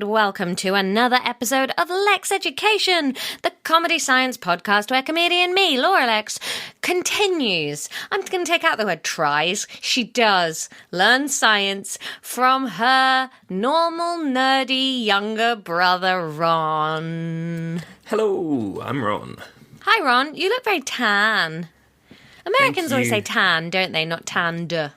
welcome to another episode of Lexx Education, the comedy science podcast where comedian me, Laura Lexx, continues. I'm going to take out the word tries. She does learn science from her normal, nerdy younger brother, Ron. Hello, I'm Ron. Hi, Ron. You look very tan. Americans always say tan, don't they? Not tanned.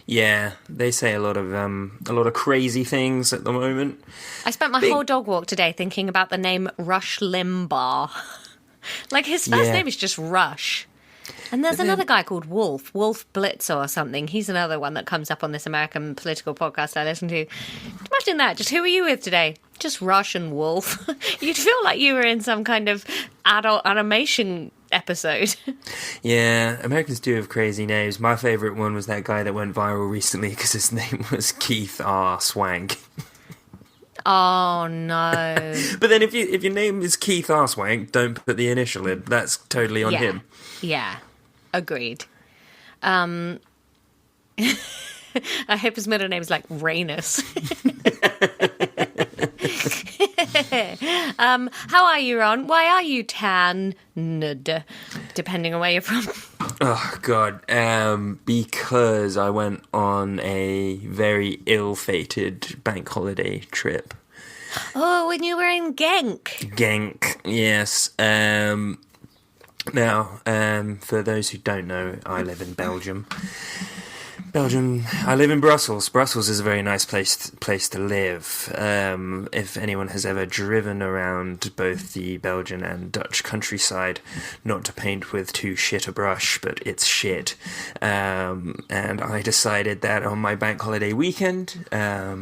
Yeah, they say a lot of crazy things at the moment. I spent my whole dog walk today thinking about the name Rush Limbaugh. Like, his first name is just Rush. And there's another guy called Wolf Blitzer or something. He's another one that comes up on this American political podcast I listen to. Imagine that. Just who are you with today? Just Rush and Wolf. You'd feel like you were in some kind of adult animation episode. Yeah, Americans do have crazy names. My favourite one was that guy that went viral recently because his name was Keith R. Swank. Oh, no. But then if your name is Keith R. Swank, don't put the initial in. That's totally on him. Yeah, agreed. I hope his middle name is like Rainus. How are you, Ron? Why are you tan? Depending on where you're from. Oh, God. Because I went on a very ill-fated bank holiday trip. Oh, when you were in Genk. Genk, yes. Now, for those who don't know, I live in Belgium. I live in Brussels. Brussels is a very nice place to live. If anyone has ever driven around both the Belgian and Dutch countryside, not to paint with too shit a brush, but it's shit. And I decided that on my bank holiday weekend, I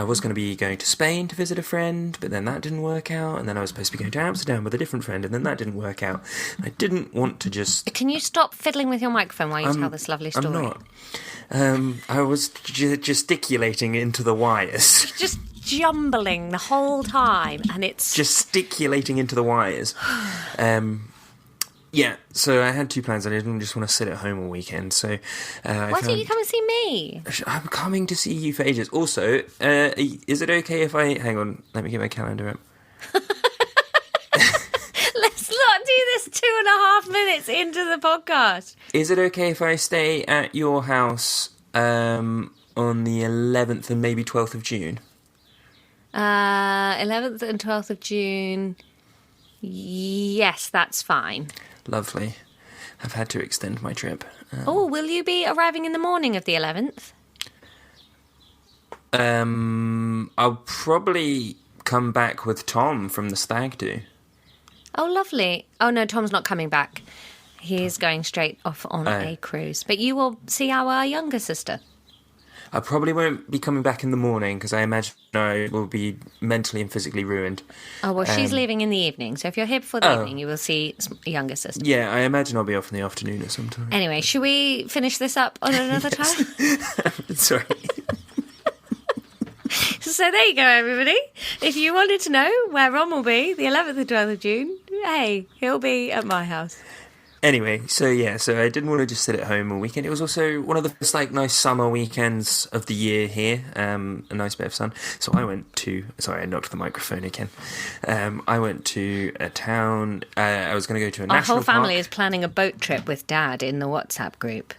was going to be going to Spain to visit a friend, but then that didn't work out, and then I was supposed to be going to Amsterdam with a different friend, and then that didn't work out. I didn't want to just... Can you stop fiddling with your microphone while you tell this lovely story? I'm not. I was gesticulating into the wires. Just jumbling the whole time, and it's... Gesticulating into the wires. Yeah, so I had two plans. I didn't just want to sit at home all weekend, so... Why don't you come and see me? I'm coming to see you for ages. Also, is it okay if I... Hang on, let me get my calendar up. Let's not do this 2.5 minutes into the podcast. Is it okay if I stay at your house on the 11th and maybe 12th of June? 11th and 12th of June... Yes, that's fine. Lovely. I've had to extend my trip. Will you be arriving in the morning of the 11th? I'll probably come back with Tom from the stag do. Oh, lovely. Oh, no, Tom's not coming back. He's going straight off on a cruise. But you will see our younger sister. I probably won't be coming back in the morning because I imagine I will be mentally and physically ruined. Oh, well, she's leaving in the evening. So if you're here before the evening, you will see younger sister. Yeah, I imagine I'll be off in the afternoon at some time. Anyway, should we finish this up on another time? Sorry. So there you go, everybody. If you wanted to know where Ron will be the 11th and 12th of June, hey, he'll be at my house. Anyway, so I didn't want to just sit at home all weekend. It was also one of the first, nice summer weekends of the year here, a nice bit of sun. So I went to... Sorry, I knocked the microphone again. I went to a town... I was going to go to a national park. Our whole family is planning a boat trip with Dad in the WhatsApp group.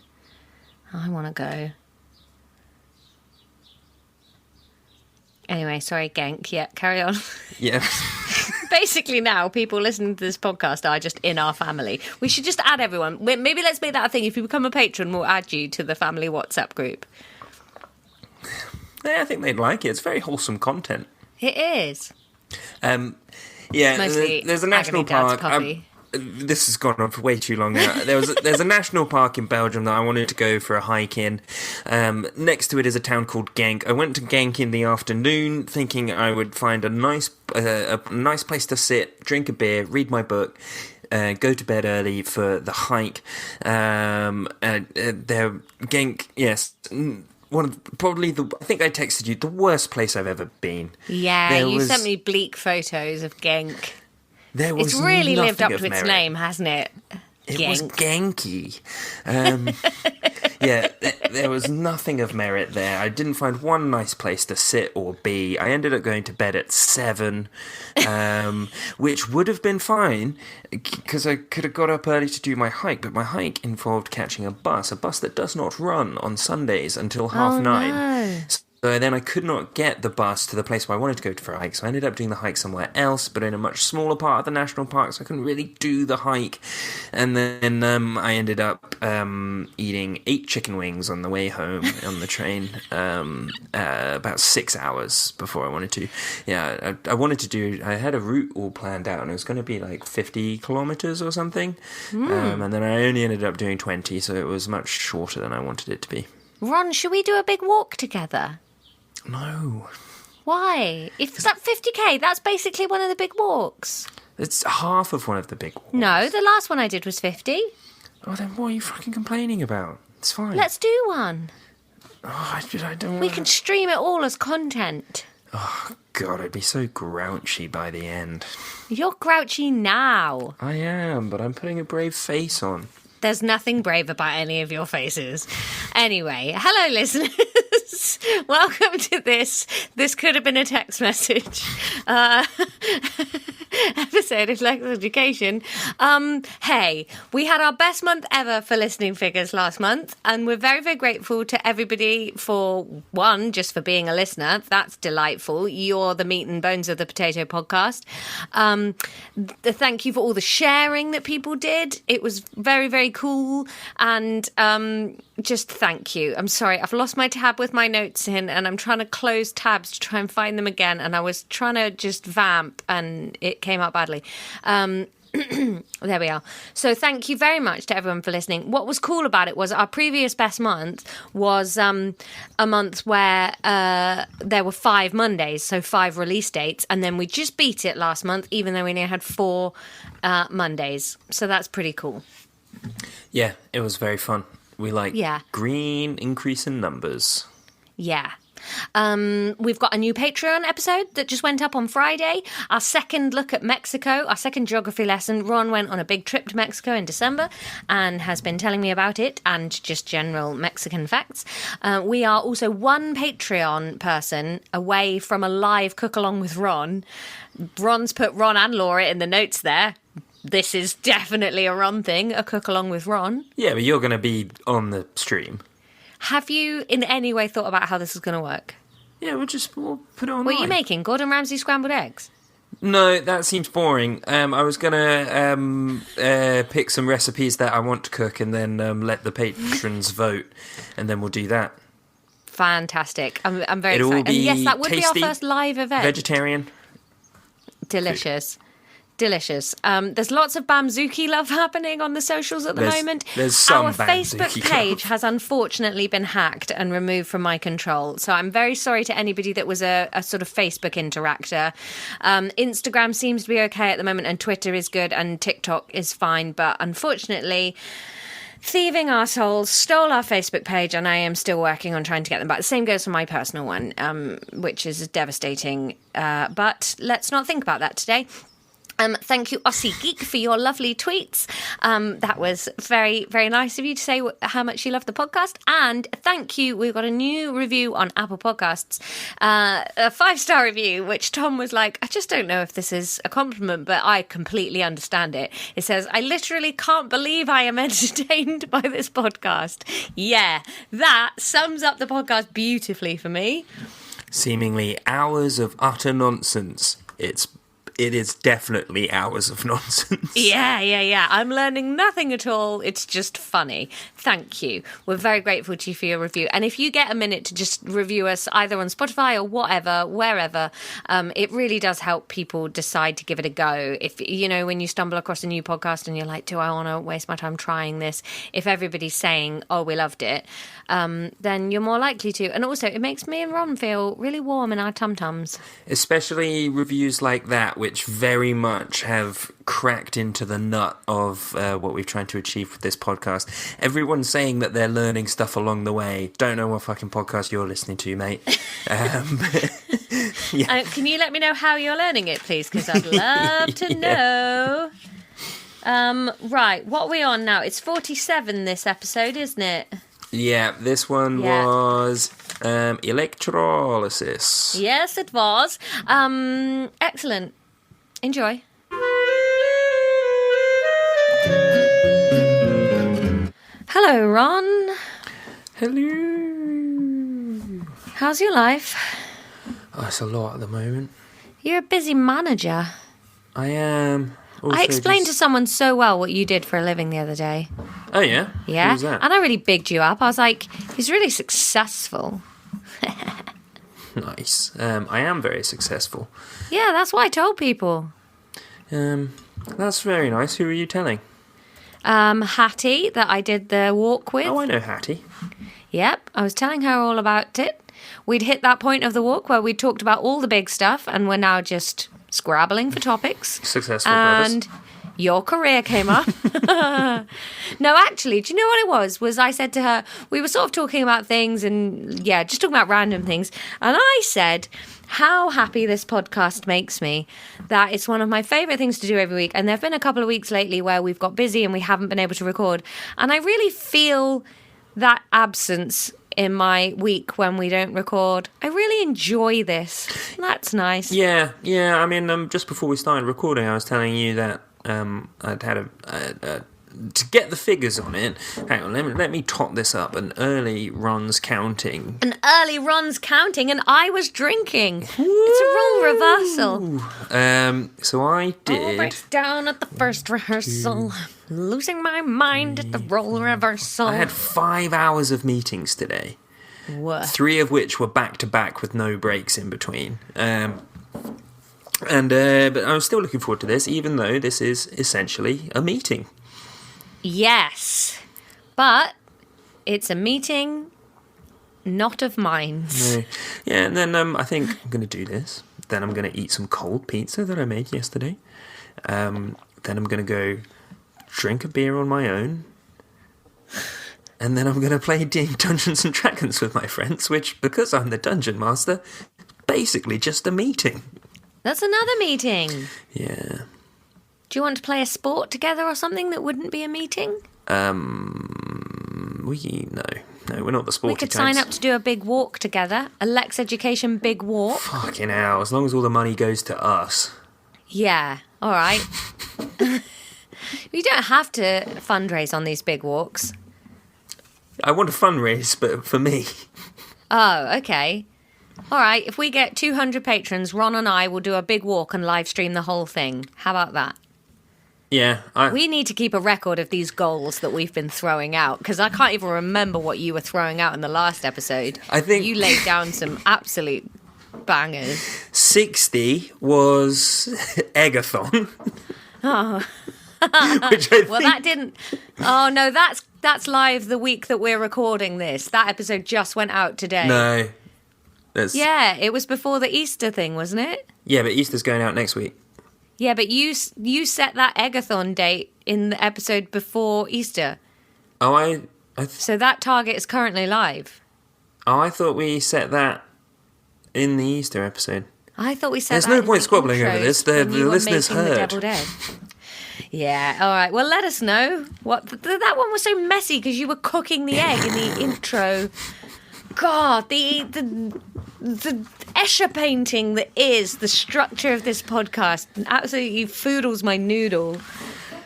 I want to go. Anyway, sorry, Genk. Yeah, carry on. Yeah. Basically now, people listening to this podcast are just in our family. We should just add everyone. Maybe let's make that a thing. If you become a patron, we'll add you to the family WhatsApp group. Yeah, I think they'd like it. It's very wholesome content. It is. Yeah, Mostly there's a national Dad's park. puppy. This has gone on for way too long now. There's a national park in Belgium that I wanted to go for a hike in. Next to it is a town called Genk. I went to Genk in the afternoon thinking I would find a nice place to sit, drink a beer, read my book, go to bed early for the hike. Genk, yes... I think I texted you, the worst place I've ever been. Yeah, you sent me bleak photos of Genk. There was It's really lived up to nothing of its merit. name, hasn't it? It was Genki. Yeah, there was nothing of merit there. I didn't find one nice place to sit or be. I ended up going to bed at 7, which would have been fine because I could have got up early to do my hike, but my hike involved catching a bus that does not run on Sundays until 9:30. No. So then I could not get the bus to the place where I wanted to go for a hike, so I ended up doing the hike somewhere else, but in a much smaller part of the national park, so I couldn't really do the hike. And then I ended up eating 8 chicken wings on the way home on the train, about 6 hours before I wanted to. Yeah, I had a route all planned out, and it was going to be like 50 kilometres or something, and then I only ended up doing 20, so it was much shorter than I wanted it to be. Ron, should we do a big walk together? No. Why? If that 50k, that's basically one of the big walks. It's half of one of the big walks. No, the last one I did was 50. Oh, then what are you fucking complaining about? It's fine. Let's do one. Oh, I don't We can stream it all as content. Oh, God, I'd be so grouchy by the end. You're grouchy now. I am, but I'm putting a brave face on. There's nothing brave about any of your faces. Anyway, hello, listeners. Welcome to this. This could have been a text message. Episode of Lexx Education. Hey, we had our best month ever for listening figures last month, and we're very, very grateful to everybody for, one, just for being a listener. That's delightful. You're the meat and bones of the Potato Podcast. Thank you for all the sharing that people did. It was very, very cool, and just thank you. I'm sorry, I've lost my tab with my notes in, and I'm trying to close tabs to try and find them again, and I was trying to just vamp, and it came out badly. There we are. So thank you very much to everyone for listening. What was cool about it was our previous best month was a month where there were 5 Mondays, so 5 release dates, and then we just beat it last month, even though we only had 4 Mondays. So that's pretty cool. Yeah, it was very fun. We green increase in numbers. Yeah. We've got a new Patreon episode that just went up on Friday. Our second look at Mexico, our second geography lesson. Ron went on a big trip to Mexico in December and has been telling me about it and just general Mexican facts. We are also one Patreon person away from a live cook-along with Ron. Ron's put Ron and Laura in the notes there. This is definitely a Ron thing, a cook-along with Ron. Yeah, but you're going to be on the stream. Have you in any way thought about how this is going to work? Yeah, we'll put it online. What are you making? Gordon Ramsay scrambled eggs? No, that seems boring. I was going to pick some recipes that I want to cook and then let the patrons vote, and then we'll do that. Fantastic. I'm very excited. And yes, that would tasty, be our first live event. Vegetarian. Delicious. Delicious. There's lots of Bamzuki love happening on the socials at the moment. There's some Our Bamzuki Facebook page has unfortunately been hacked and removed from my control. So I'm very sorry to anybody that was a sort of Facebook interactor. Instagram seems to be okay at the moment, and Twitter is good, and TikTok is fine. But unfortunately, thieving assholes stole our Facebook page, and I am still working on trying to get them back. The same goes for my personal one, which is devastating. But let's not think about that today. Thank you, Aussie Geek, for your lovely tweets. That was very, very nice of you to say how much you love the podcast. And thank you. We've got a new review on Apple Podcasts, a 5-star review, which Tom was like, I just don't know if this is a compliment, but I completely understand it. It says, I literally can't believe I am entertained by this podcast. Yeah, that sums up the podcast beautifully for me. Seemingly hours of utter nonsense. It is definitely hours of nonsense. Yeah. I'm learning nothing at all. It's just funny. Thank you. We're very grateful to you for your review. And if you get a minute to just review us either on Spotify or whatever, wherever, it really does help people decide to give it a go. If, when you stumble across a new podcast and you're like, do I want to waste my time trying this? If everybody's saying, oh, we loved it, then you're more likely to. And also, it makes me and Ron feel really warm in our tum-tums. Especially reviews like that, which very much have cracked into the nut of what we've tried to achieve with this podcast. Everyone's saying that they're learning stuff along the way. Don't know what fucking podcast you're listening to, mate. Yeah. Can you let me know how you're learning it, please? Because I'd love to know. Right, what are we on now? It's 47 this episode, isn't it? Yeah, this one was electrolysis. Yes, it was. Excellent. Enjoy. Hello, Ron. Hello. How's your life? Oh, it's a lot at the moment. You're a busy manager. I am. I explained to someone so well what you did for a living the other day. Oh, yeah? Yeah? Who was that? And I really bigged you up. I was like, he's really successful. Nice. I am very successful. Yeah, that's what I told people. That's very nice. Who are you telling? Hattie, that I did the walk with. Oh, I know Hattie. Yep, I was telling her all about it. We'd hit that point of the walk where we'd talked about all the big stuff, and we're now just scrabbling for topics. Successful brothers. And your career came up. No, actually, do you know what it was? Was I said to her, we were sort of talking about things and, yeah, just talking about random things. And I said how happy this podcast makes me, that it's one of my favourite things to do every week. And there have been a couple of weeks lately where we've got busy and we haven't been able to record. And I really feel that absence in my week when we don't record. I really enjoy this. That's nice. Yeah. I mean, just before we started recording, I was telling you that I'd had to get the figures on it. Hang on, let me tot this up. An early runs counting. And I was drinking. It's a role reversal. So I did. All breaks down at the first rehearsal. Losing my mind at the role reversal. I had 5 hours of meetings today. What? 3 of which were back to back with no breaks in between. But I was still looking forward to this, even though this is essentially a meeting. Yes, but it's a meeting, not of minds. No. Yeah, and then I think I'm going to do this. Then I'm going to eat some cold pizza that I made yesterday. Then I'm going to go drink a beer on my own. And then I'm going to play Dungeons and Dragons with my friends, which, because I'm the dungeon master, basically just a meeting. That's another meeting. Yeah. Do you want to play a sport together or something that wouldn't be a meeting? No, we're not the sporty We could types. sign up to do a big walk together. A Lexx Education big walk. Fucking hell, as long as all the money goes to us. Yeah, all right. You don't have to fundraise on these big walks. I want to fundraise, but for me. Oh, okay. All right, if we get 200 patrons, Ron and I will do a big walk and live stream the whole thing. How about that? Yeah. We need to keep a record of these goals that we've been throwing out, because I can't even remember what you were throwing out in the last episode. I think you laid down some absolute bangers. 60 was Eggathon. Oh. Which I Well, that didn't... Oh, no, that's live the week that we're recording this. That episode just went out today. No. Yeah, it was before the Easter thing, wasn't it? Yeah, but Easter's going out next week. Yeah, but you set that Eggathon date in the episode before Easter. Oh, So that target is currently live. Oh, I thought we set that in the Easter episode. I thought we set There's that no in point the squabbling over intros this. when The you were listeners making heard. The Devil Dead. Yeah, all right. Well, let us know. That one was so messy because you were cooking the egg in the intro. God, the Escher painting that is the structure of this podcast absolutely foodles my noodle.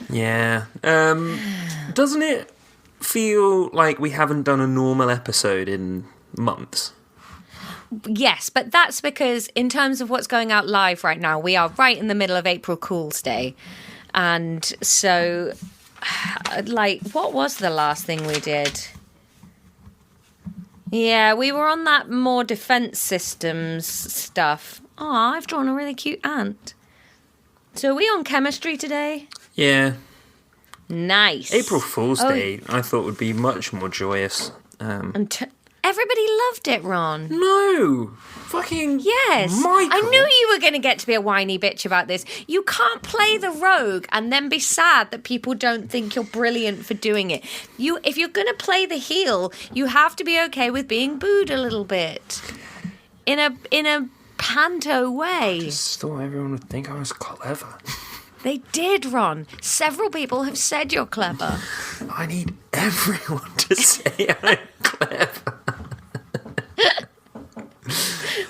Yeah. Doesn't it feel like we haven't done a normal episode in months? Yes, but that's because in terms of what's going out live right now, we are right in the middle of April Fool's Day. And so, like, what was the last thing we did? Yeah, we were on that more defence systems stuff. Oh, I've drawn a really cute ant. So are we on chemistry today? Yeah. Nice. April Fool's Day, I thought would be much more joyous. Everybody loved it, Ron. No! Fucking Yes. Michael. I knew you were going to get to be a whiny bitch about this. You can't play the rogue and then be sad that people don't think you're brilliant for doing it. If you're going to play the heel, you have to be okay with being booed a little bit. In a panto way. I just thought everyone would think I was clever. They did, Ron. Several people have said you're clever. I need everyone to say I'm clever.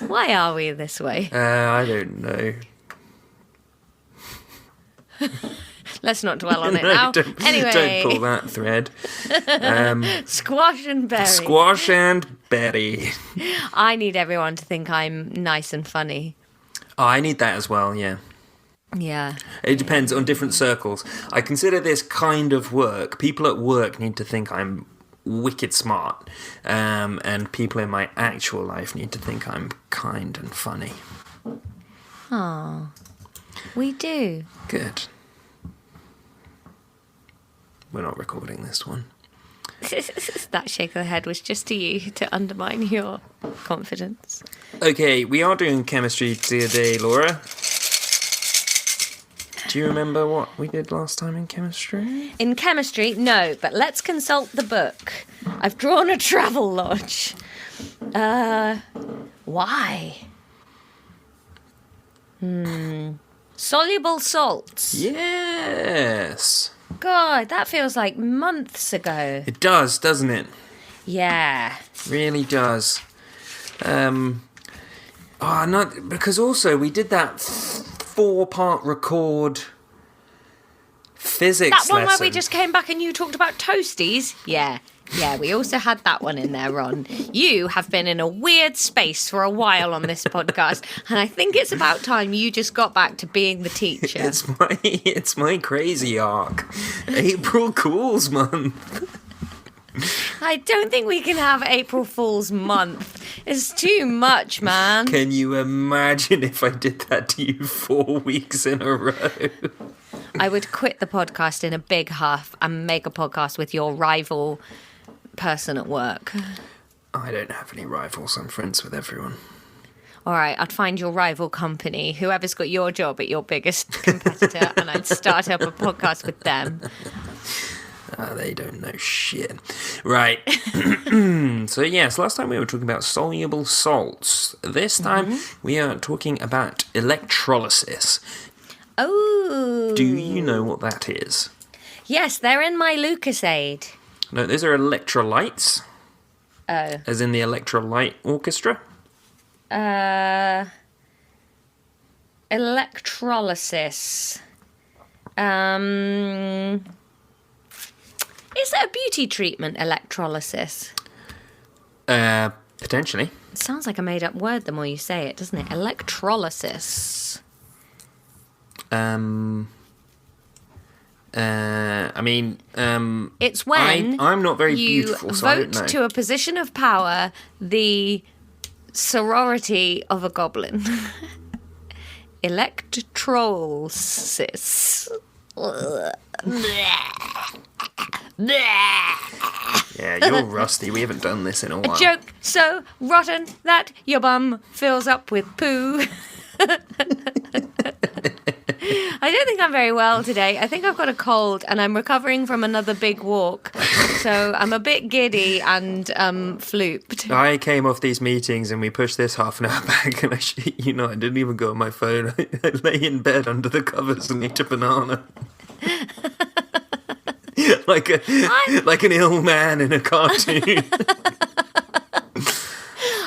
Why are we this way? I don't know. Let's not dwell on it No, now. don't Anyway. pull that thread. Squash and berry. Squash and Betty. I need everyone to think I'm nice and funny. Oh, I need that as well, yeah. Yeah. It depends on different circles. I consider this kind of work. People at work need to think I'm wicked smart. And people in my actual life need to think I'm kind and funny. Oh, we do. Good. We're not recording this one. That shake of the head was just to you to undermine your confidence. Okay, we are doing chemistry today, Laura. Do you remember what we did last time in chemistry? In chemistry, no, but let's consult the book. I've drawn a travel lodge. Why? Soluble salts. Yes. God, that feels like months ago. It does, doesn't it? Yeah. Really does. Not because also we did that 4-part record physics That one lesson. where we just came back and you talked about toasties? Yeah. Yeah, we also had that one in there, Ron. You have been in a weird space for a while on this podcast, and I think it's about time you just got back to being the teacher. It's my crazy arc. April Cools Month. I don't think we can have April Fool's month. It's too much, man. Can you imagine if I did that to you 4 weeks in a row? I would quit the podcast in a big huff and make a podcast with your rival person at work. I don't have any rivals. I'm friends with everyone. All right, I'd find your rival company, whoever's got your job at your biggest competitor, and I'd start up a podcast with them. They don't know shit. Right. So, yes, last time we were talking about soluble salts. This time we are talking about electrolysis. Oh. Do you know what that is? Yes, they're in my Lucasade. No, those are electrolytes. Oh. As in the Electrolyte Orchestra. Electrolysis. Is it a beauty treatment, electrolysis? Potentially. It sounds like a made-up word the more you say it, doesn't it? Electrolysis. It's when I'm not very you beautiful, so I don't know. vote to a position of power the sorority of a goblin. Electrolysis. Yeah, you're rusty. We haven't done this in a while. A joke so rotten that your bum fills up with poo. I don't think I'm very well today. I think I've got a cold and I'm recovering from another big walk. So I'm a bit giddy and flooped. I came off these meetings and we pushed this half an hour back and I didn't even go on my phone. I lay in bed under the covers and ate a banana. like an ill man in a cartoon.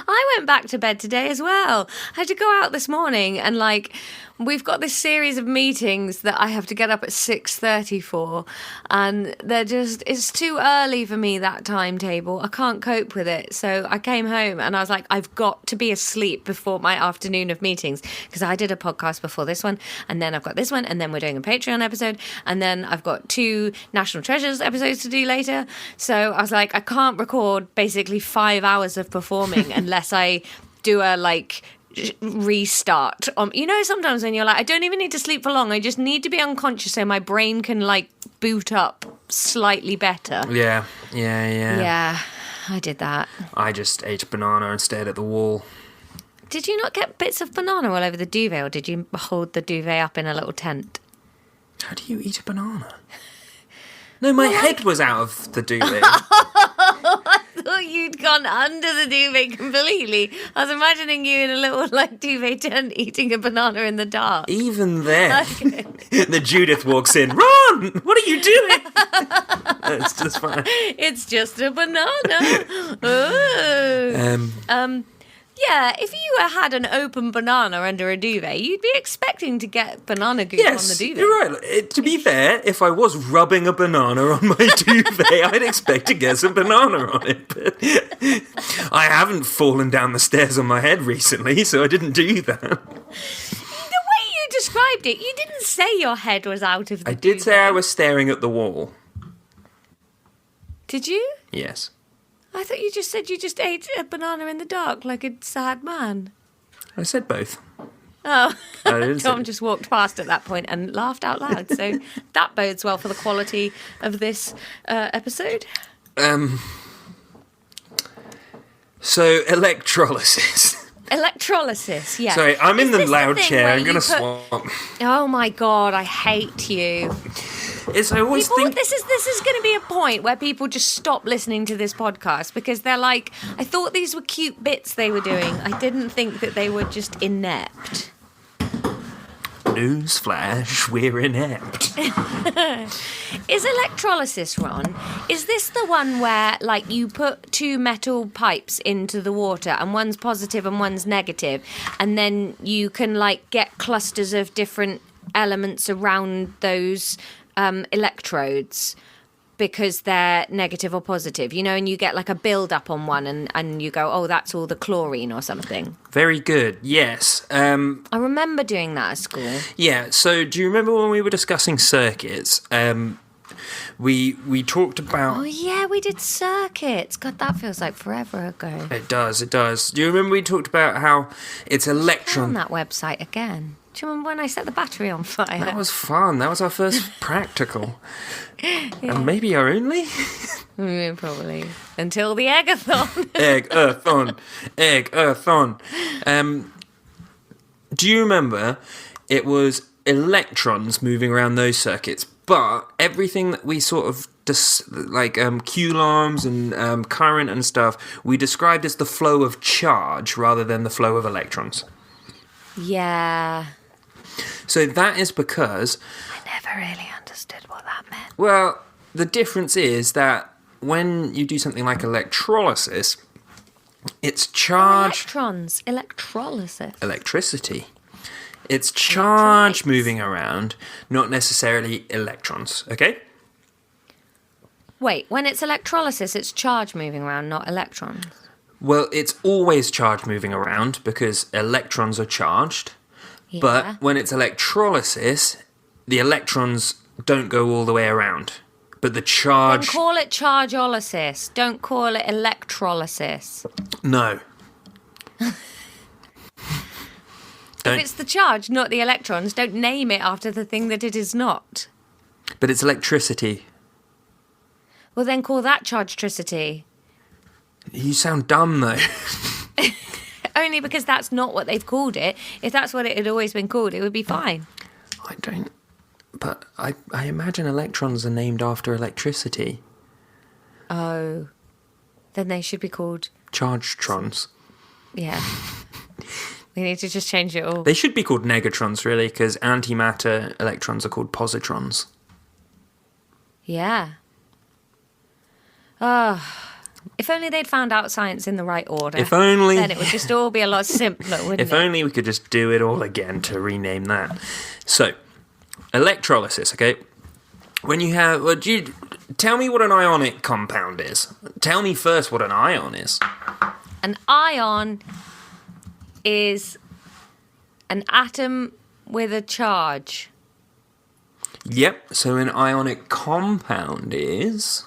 I went back to bed today as well. I had to go out this morning and we've got this series of meetings that I have to get up at 6:30 for, and it's too early for me, that timetable. I can't cope with it. So I came home and I was like, I've got to be asleep before my afternoon of meetings, because I did a podcast before this one, and then I've got this one, and then we're doing a Patreon episode, and then I've got 2 National Treasures episodes to do later. So I was like, I can't record basically 5 hours of performing unless I do a restart. Sometimes when you're like, I don't even need to sleep for long, I just need to be unconscious so my brain can boot up slightly better. Yeah, I did that. I just ate a banana and stared at the wall. Did you not get bits of banana all over the duvet, or did you hold the duvet up in a little tent? How do you eat a banana? No, my head was out of the duvet. thought you'd gone under the duvet completely. I was imagining you in a little like duvet tent eating a banana in the dark. Even then, Okay. the Judith walks in. Ron, what are you doing? It's just fine. It's just a banana. Oh. Yeah, if you had an open banana under a duvet, you'd be expecting to get banana goop on the duvet. You're right. To be fair, if I was rubbing a banana on my duvet, I'd expect to get some banana on it. But I haven't fallen down the stairs on my head recently, so I didn't do that. The way you described it, you didn't say your head was out of the duvet. I did say I was staring at the wall. Did you? Yes. I thought you just said you just ate a banana in the dark like a sad man. I said both. Oh, I didn't Tom say... just walked past at that point and laughed out loud. So that bodes well for the quality of this episode. So, electrolysis. Electrolysis, yeah. Sorry, I'm in the loud chair. I'm going to put... swap. Oh my God, I hate you. I always think... This is going to be a point where people just stop listening to this podcast because they're like, I thought these were cute bits they were doing. I didn't think that they were just inept. Newsflash, we're inept. Is electrolysis, Ron, is this the one where, like, you put two metal pipes into the water and one's positive and one's negative, and then you can, like, get clusters of different elements around those electrodes because they're negative or positive, you know, and you get like a build-up on one and you go, oh, that's all the chlorine or something. Very good, yes. I remember doing that at school. Yeah, so do you remember when we were discussing circuits? We talked about... Oh, yeah, we did circuits. God, that feels like forever ago. It does. Do you remember we talked about how it's electron... On that website again. Do you remember when I set the battery on fire? That was fun. That was our first practical. Yeah. And maybe our only? Probably. Until the eggathon. Eggathon. Do you remember it was electrons moving around those circuits, but everything that we sort of coulombs and current and stuff, we described as the flow of charge rather than the flow of electrons. Yeah. So that is because... I never really understood what that meant. Well, the difference is that when you do something like electrolysis, it's charge... Electrons. Electrolysis. Electricity. It's charge moving around, not necessarily electrons, okay? Wait, when it's electrolysis, it's charge moving around, not electrons. Well, it's always charge moving around because electrons are charged. Yeah. But when it's electrolysis, the electrons don't go all the way around. But the charge... Then call it chargeolysis. Don't call it electrolysis. No. If it's the charge, not the electrons, don't name it after the thing that it is not. But it's electricity. Well, then call that chargetricity. You sound dumb, though. Only because that's not what they've called it. If that's what it had always been called, it would be fine. I don't... But I imagine electrons are named after electricity. Oh. Then they should be called... Chargetrons. Yeah. We need to just change it all. They should be called negatrons, really, because antimatter electrons are called positrons. Yeah. Oh... If only they'd found out science in the right order. If only... Then it would just all be a lot simpler, wouldn't it? If only we could just do it all again to rename that. So, electrolysis, okay? When you have... Well, tell me what an ionic compound is. Tell me first what an ion is. An ion is an atom with a charge. Yep, so an ionic compound is...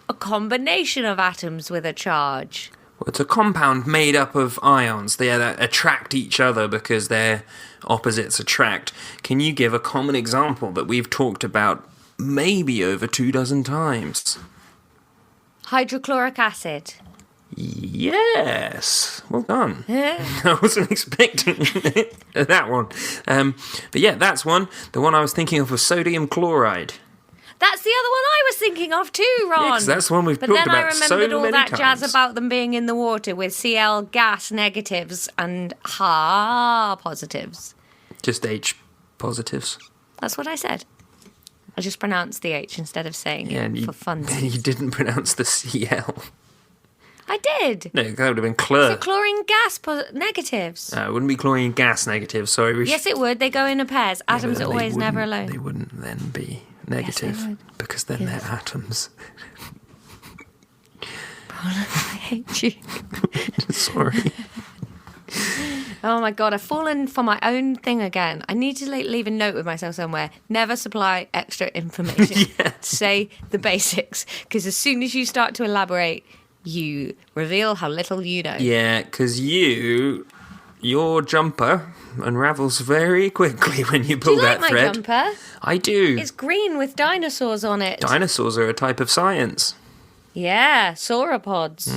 A combination of atoms with a charge. Well, it's a compound made up of ions. They attract each other because their opposites attract. Can you give a common example that we've talked about maybe over 24 times? Hydrochloric acid. Yes. Well done. I wasn't expecting that one. But yeah, that's one. The one I was thinking of was sodium chloride. That's the other one I was thinking of too, Ron. Yeah, 'cause that's the one we've talked about so many times. But then I remembered all that jazz about them being in the water with Cl gas negatives and Ha positives. Just H positives. That's what I said. I just pronounced the H instead of saying it for fun. You didn't pronounce the Cl. I did. No, that would have been chlor. So chlorine gas negatives. It wouldn't be chlorine gas negatives, sorry. Yes, it would. They go in pairs. Atoms are always never alone. They wouldn't then be negative, yes, they would. Because then they're atoms. I hate you. Sorry. Oh my God, I've fallen for my own thing again. I need to leave a note with myself somewhere. Never supply extra information. Yes. Say the basics. Because as soon as you start to elaborate, you reveal how little you know. Yeah, because your jumper unravels very quickly when you pull that thread. Do you like my jumper? I do. It's green with dinosaurs on it. Dinosaurs are a type of science. Yeah, sauropods.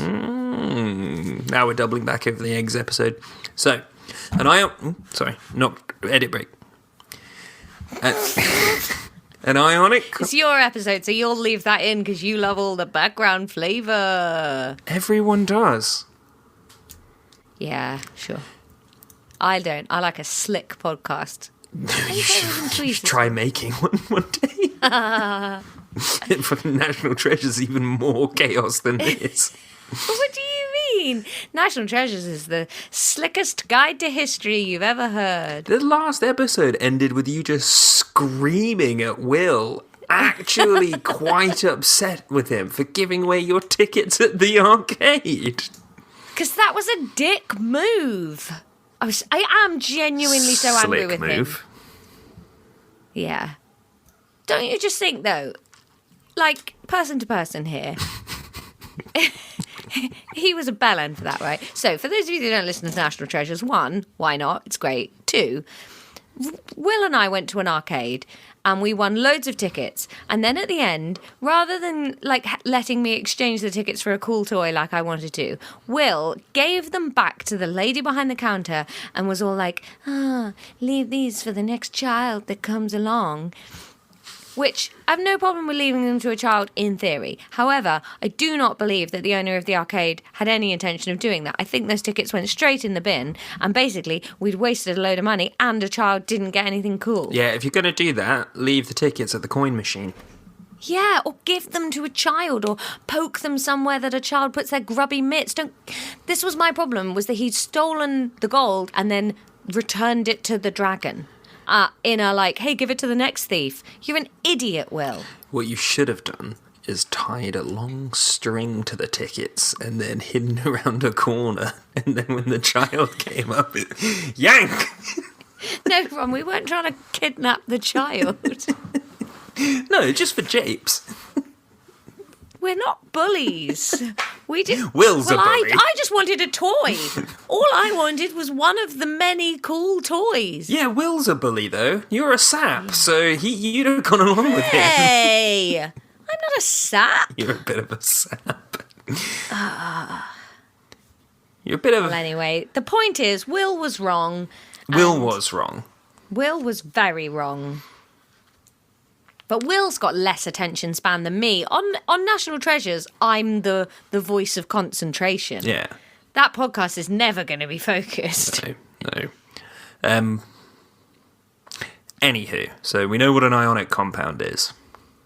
Now we're doubling back over the eggs episode. So, edit break. An ionic... It's your episode, so you'll leave that in because you love all the background flavour. Everyone does. Yeah, sure. I don't. I like a slick podcast. You should try making one day. Fucking National Treasure's even more chaos than this. What do you mean? National Treasures is the slickest guide to history you've ever heard. The last episode ended with you just screaming at Will, actually quite upset with him for giving away your tickets at the arcade. Because that was a dick move. I am genuinely so angry with him. Yeah. Don't you just think, though, like, person to person here... He was a bellend for that, right? So, for those of you that don't listen to National Treasures, 1, why not? It's great. 2, Will and I went to an arcade and we won loads of tickets. And then at the end, rather than like letting me exchange the tickets for a cool toy like I wanted to, Will gave them back to the lady behind the counter and was all like, leave these for the next child that comes along. Which, I have no problem with leaving them to a child in theory. However, I do not believe that the owner of the arcade had any intention of doing that. I think those tickets went straight in the bin, and basically, we'd wasted a load of money, and a child didn't get anything cool. Yeah, if you're going to do that, leave the tickets at the coin machine. Yeah, or give them to a child, or poke them somewhere that a child puts their grubby mitts. This was my problem, was that he'd stolen the gold and then returned it to the dragon. In a like, hey, give it to the next thief. You're an idiot, Will. What you should have done is tied a long string to the tickets and then hidden around a corner. And then when the child came up, yank! No, Ron, we weren't trying to kidnap the child. No, just for japes. We're not bullies. We did. Will's a bully. I just wanted a toy. All I wanted was one of the many cool toys. Yeah, Will's a bully though. You're a sap, so you'd have gone along with him. Hey, I'm not a sap. You're a bit of a sap. You're a bit of. Well, anyway, the point is, Will was wrong. Will was wrong. Will was very wrong. But Will's got less attention span than me. On National Treasures, I'm the voice of concentration. Yeah. That podcast is never going to be focused. No. Anywho, so we know what an ionic compound is.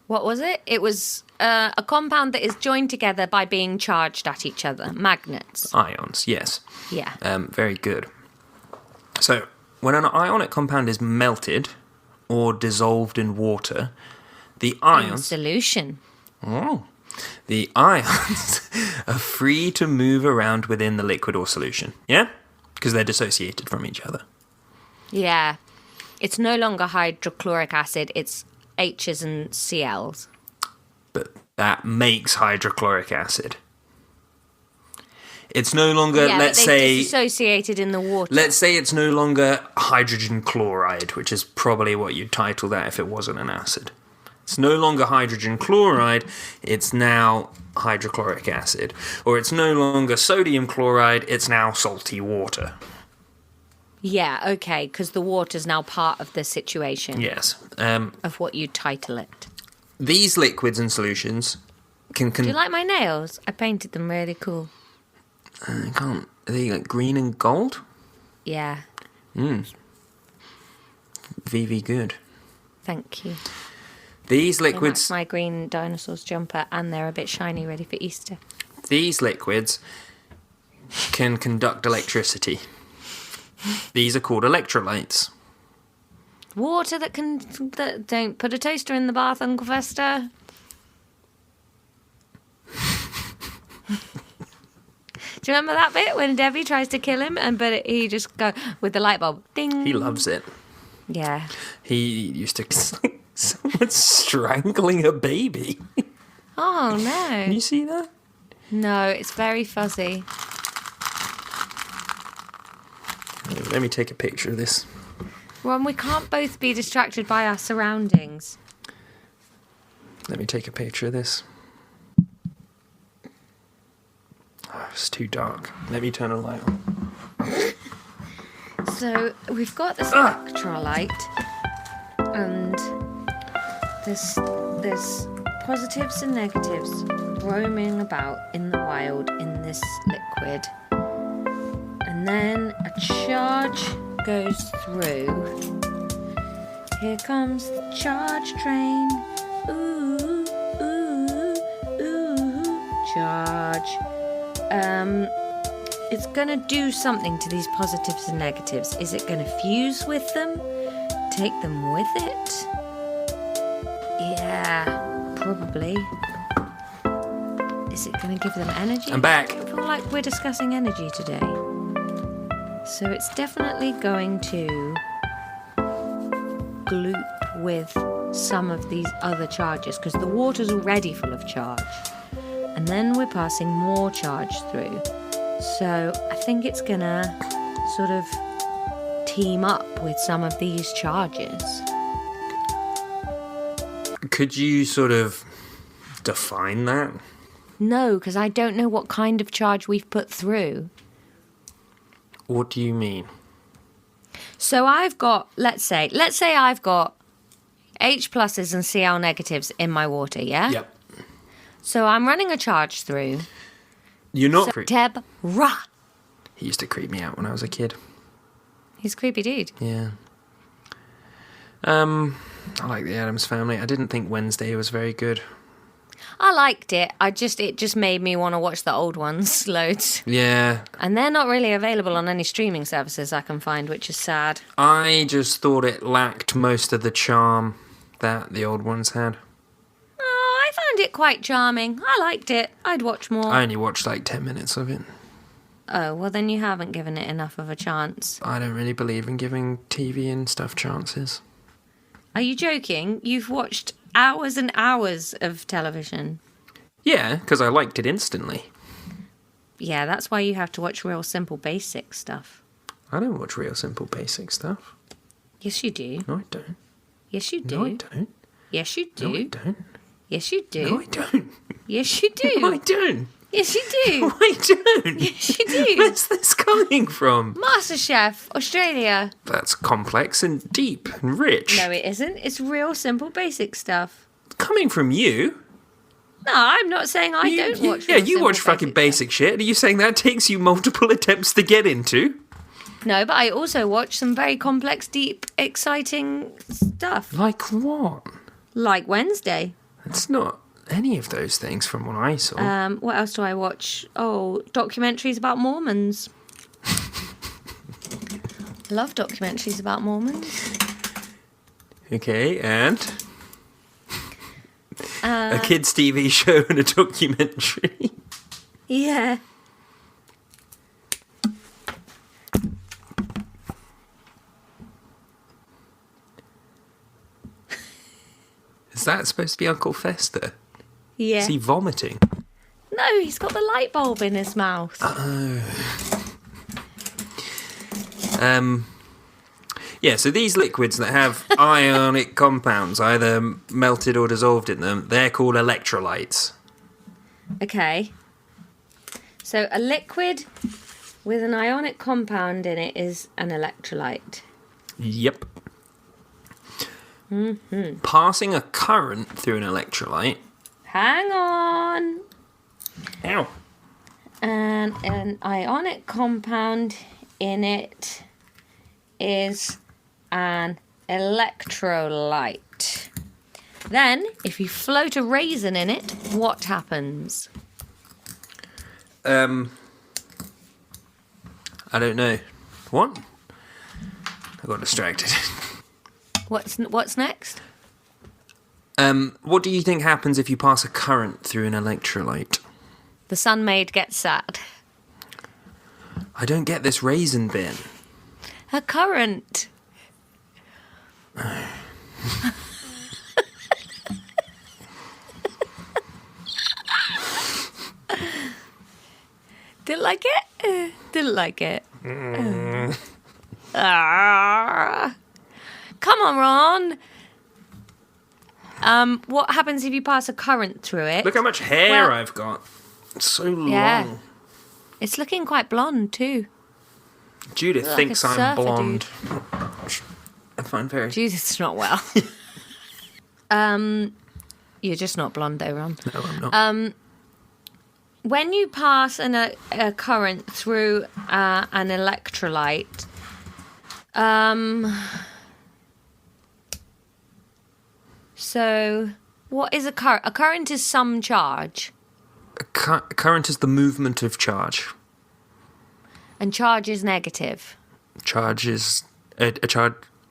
What was it? It was a compound that is joined together by being charged at each other. Magnets. Ions, yes. Yeah. Very good. So, when an ionic compound is melted or dissolved in water, the ions... In solution. Oh. The ions are free to move around within the liquid or solution. Yeah? Because they're dissociated from each other. Yeah. It's no longer hydrochloric acid, it's H's and Cl's. But that makes hydrochloric acid. It's no longer, let's say... dissociated in the water. Let's say it's no longer hydrogen chloride, which is probably what you'd title that if it wasn't an acid. It's no longer hydrogen chloride, it's now hydrochloric acid. Or it's no longer sodium chloride, it's now salty water. Yeah, okay, because the water's now part of the situation. Yes. Of what you title it. These liquids and solutions can... Do you like my nails? I painted them really cool. I can't... Are they like green and gold? Yeah. VV good. Thank you. These They liquids... match my green dinosaurs jumper, and they're a bit shiny, ready for Easter. These liquids can conduct electricity. These are called electrolytes. Water that don't put a toaster in the bath, Uncle Fester. Do you remember that bit when Debbie tries to kill him, but he just go with the light bulb? Ding. He loves it. Yeah. He used to... Someone's strangling a baby. Oh, no. Can you see that? No, it's very fuzzy. Let me take a picture of this. Ron, we can't both be distracted by our surroundings. Let me take a picture of this. Oh, it's too dark. Let me turn a light on. So we've got this electrolyte, and there's positives and negatives roaming about in the wild in this liquid. And then a charge goes through. Here comes the charge train. Ooh, ooh, ooh, charge. It's going to do something to these positives and negatives. Is it going to fuse with them? Take them with it? Yeah, probably. Is it going to give them energy? I'm back. I feel like we're discussing energy today. So it's definitely going to gloop with some of these other charges because the water's already full of charge. And then we're passing more charge through. So I think it's going to sort of team up with some of these charges. Could you sort of define that? No, because I don't know what kind of charge we've put through. What do you mean? So I've got, let's say I've got H pluses and Cl negatives in my water, yeah? Yep. So I'm running a charge through. You're not... Deborah. He used to creep me out when I was a kid. He's a creepy dude. Yeah. I like the Addams Family. I didn't think Wednesday was very good. I liked it. It just made me want to watch the old ones loads. Yeah. And they're not really available on any streaming services I can find, which is sad. I just thought it lacked most of the charm that the old ones had. Oh, I found it quite charming. I liked it. I'd watch more. I only watched like 10 minutes of it. Oh, well then you haven't given it enough of a chance. I don't really believe in giving TV and stuff chances. Are you joking? You've watched hours and hours of television. Yeah, because I liked it instantly. Yeah, that's why you have to watch real simple basic stuff. I don't watch real simple basic stuff. Yes, you do. No, I don't. Yes, you do. No, I don't. Yes, you do. No, I don't. Yes, you do. No, I don't. Yes, you do. No, I don't. Yes, you do. No, I don't. Yes, you do. Where's this coming from? MasterChef, Australia. That's complex and deep and rich. No, it isn't. It's real simple basic stuff. Coming from you. No, I'm not saying I don't watch. Yeah, real you simple watch fucking basic shit. Are you saying that takes you multiple attempts to get into? No, but I also watch some very complex, deep, exciting stuff. Like what? Like Wednesday. It's not any of those things from what I saw. What else do I watch? Oh, documentaries about Mormons. Love documentaries about Mormons. Okay, and? A kids' TV show and a documentary. Yeah. Is that supposed to be Uncle Fester? Yeah. Is he vomiting? No, he's got the light bulb in his mouth. Yeah, so these liquids that have ionic compounds, either melted or dissolved in them, they're called electrolytes. Okay. So a liquid with an ionic compound in it is an electrolyte. Yep. Passing a current through an electrolyte. Hang on. Ow. And an ionic compound in it is an electrolyte. Then, if you float a raisin in it, what happens? I don't know. What? I got distracted. What's next? What do you think happens if you pass a current through an electrolyte? The sunmaid gets sad. I don't get this raisin bit. A current. Didn't like it? Didn't like it. Come on, Ron. What happens if you pass a current through it? Look how much hair I've got. It's so long. It's looking quite blonde too. Judith thinks I'm blonde. I find very... Judith's not well. You're just not blonde though, Ron. No, I'm not. When you pass a current through an electrolyte, so what is a current? A current is some charge. A current is the movement of charge. And charge is negative. Charge is... A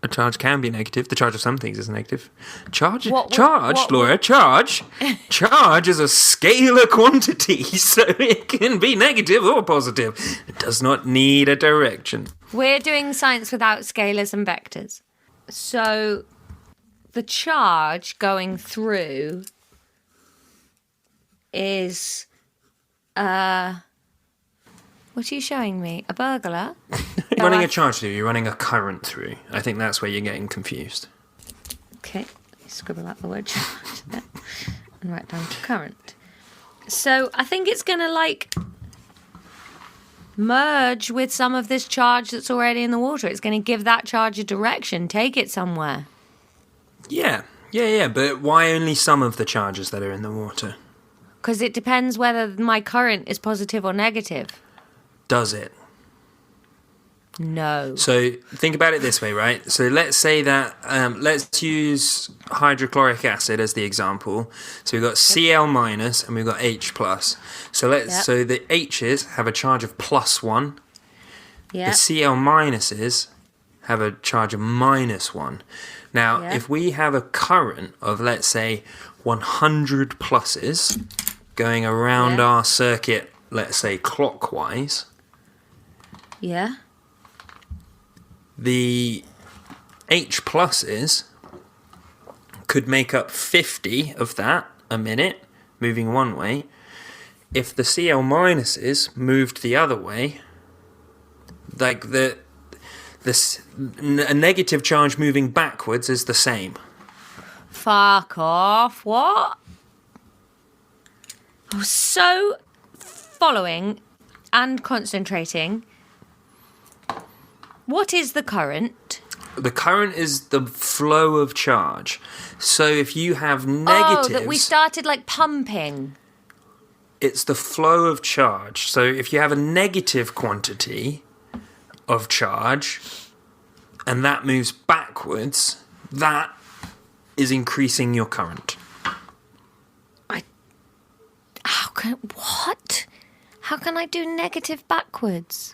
charge can be negative. The charge of some things is negative. Charge, Laura, charge. Charge is a scalar quantity, so it can be negative or positive. It does not need a direction. We're doing science without scalars and vectors. So the charge going through is... What are you showing me? A burglar? You're running a charge through, you're running a current through. I think that's where you're getting confused. Okay, scribble out the word charge there and write down current. So I think it's going to merge with some of this charge that's already in the water. It's going to give that charge a direction, take it somewhere. Yeah, but why only some of the charges that are in the water? Because it depends whether my current is positive or negative. Does it? No. So think about it this way, right? So let's say that, let's use hydrochloric acid as the example. So we've got Cl minus and we've got H plus. So so the H's have a charge of +1. Yep. The Cl minuses have a charge of -1. Now, if we have a current of, let's say, 100 pluses going around our circuit, let's say clockwise. Yeah. The H pluses could make up 50 of that a minute, moving one way. If the Cl minuses moved the other way, like a negative charge moving backwards is the same. Fuck off. What? I was so following and concentrating. What is the current? The current is the flow of charge. So if you have negatives... Oh, that we started pumping. It's the flow of charge. So if you have a negative quantity of charge and that moves backwards, that is increasing your current. What? How can I do negative backwards?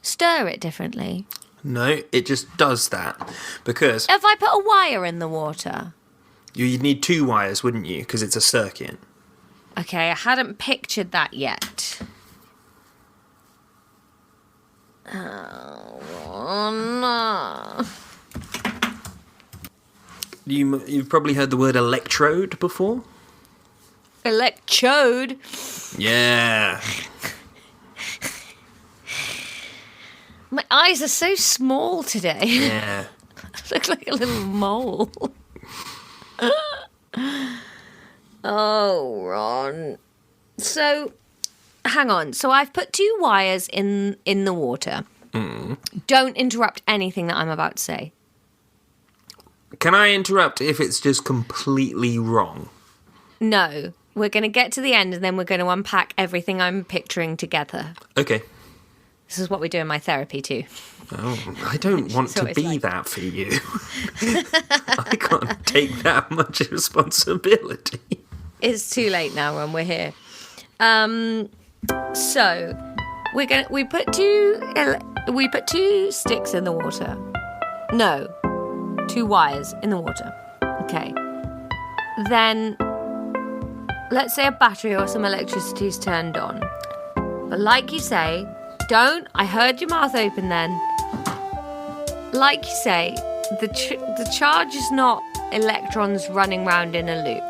Stir it differently? No, it just does that. Because... If I put a wire in the water? You'd need 2 wires, wouldn't you? Because it's a circuit. Okay, I hadn't pictured that yet. Oh, no. You've probably heard the word electrode before? Electrode? Yeah. My eyes are so small today. Yeah. I look like a little mole. Oh, Ron. So, hang on. So I've put 2 wires in the water. Don't interrupt anything that I'm about to say. Can I interrupt if it's just completely wrong? No. We're going to get to the end and then we're going to unpack everything I'm picturing together. Okay. This is what we do in my therapy too. Oh, I don't want to be that for you. I can't take that much responsibility. It's too late now when we're here. So we put two sticks in the water. No, 2 wires in the water. Okay. Then let's say a battery or some electricity is turned on. But like you say, I heard your mouth open then. Like you say, the charge is not electrons running round in a loop.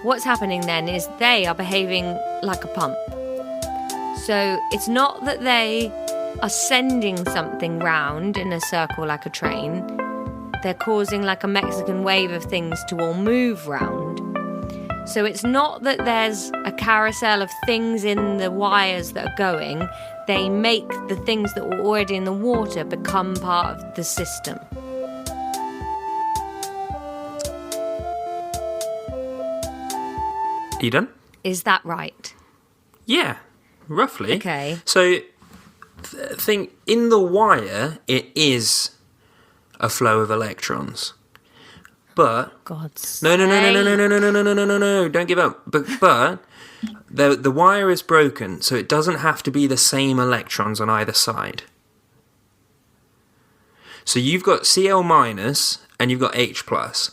What's happening then is they are behaving like a pump. So it's not that they are sending something round in a circle like a train. They're causing like a Mexican wave of things to all move round. So it's not that there's a carousel of things in the wires that are going. They make the things that were already in the water become part of the system. Are you done? Is that right? Yeah, roughly. Okay. So, think in the wire, it is a flow of electrons. But God's no, don't give up. But the wire is broken, so it doesn't have to be the same electrons on either side. So you've got Cl minus and you've got H plus.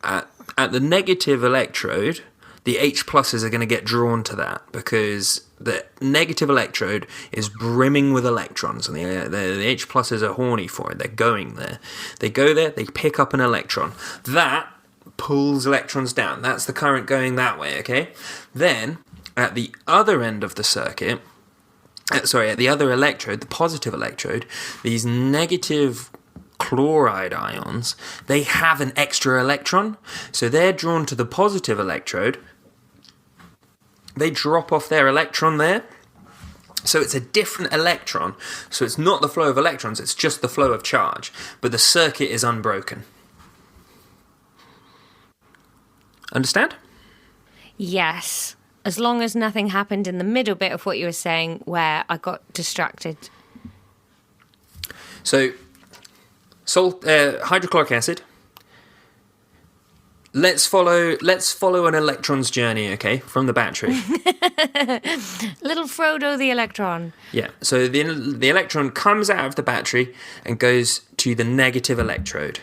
At the negative electrode, the H pluses are going to get drawn to that because the negative electrode is brimming with electrons, and the H pluses are horny for it. They're going there. They go there, they pick up an electron. That pulls electrons down. That's the current going that way, okay? Then, at the other end of the circuit, at the other electrode, the positive electrode, these negative chloride ions, they have an extra electron, so they're drawn to the positive electrode. They drop off their electron there, so it's a different electron. So it's not the flow of electrons, it's just the flow of charge, but the circuit is unbroken. Understand? Yes, as long as nothing happened in the middle bit of what you were saying where I got distracted. So, hydrochloric acid. Let's follow an electron's journey, okay, from the battery. Little Frodo the electron. Yeah, so the electron comes out of the battery and goes to the negative electrode,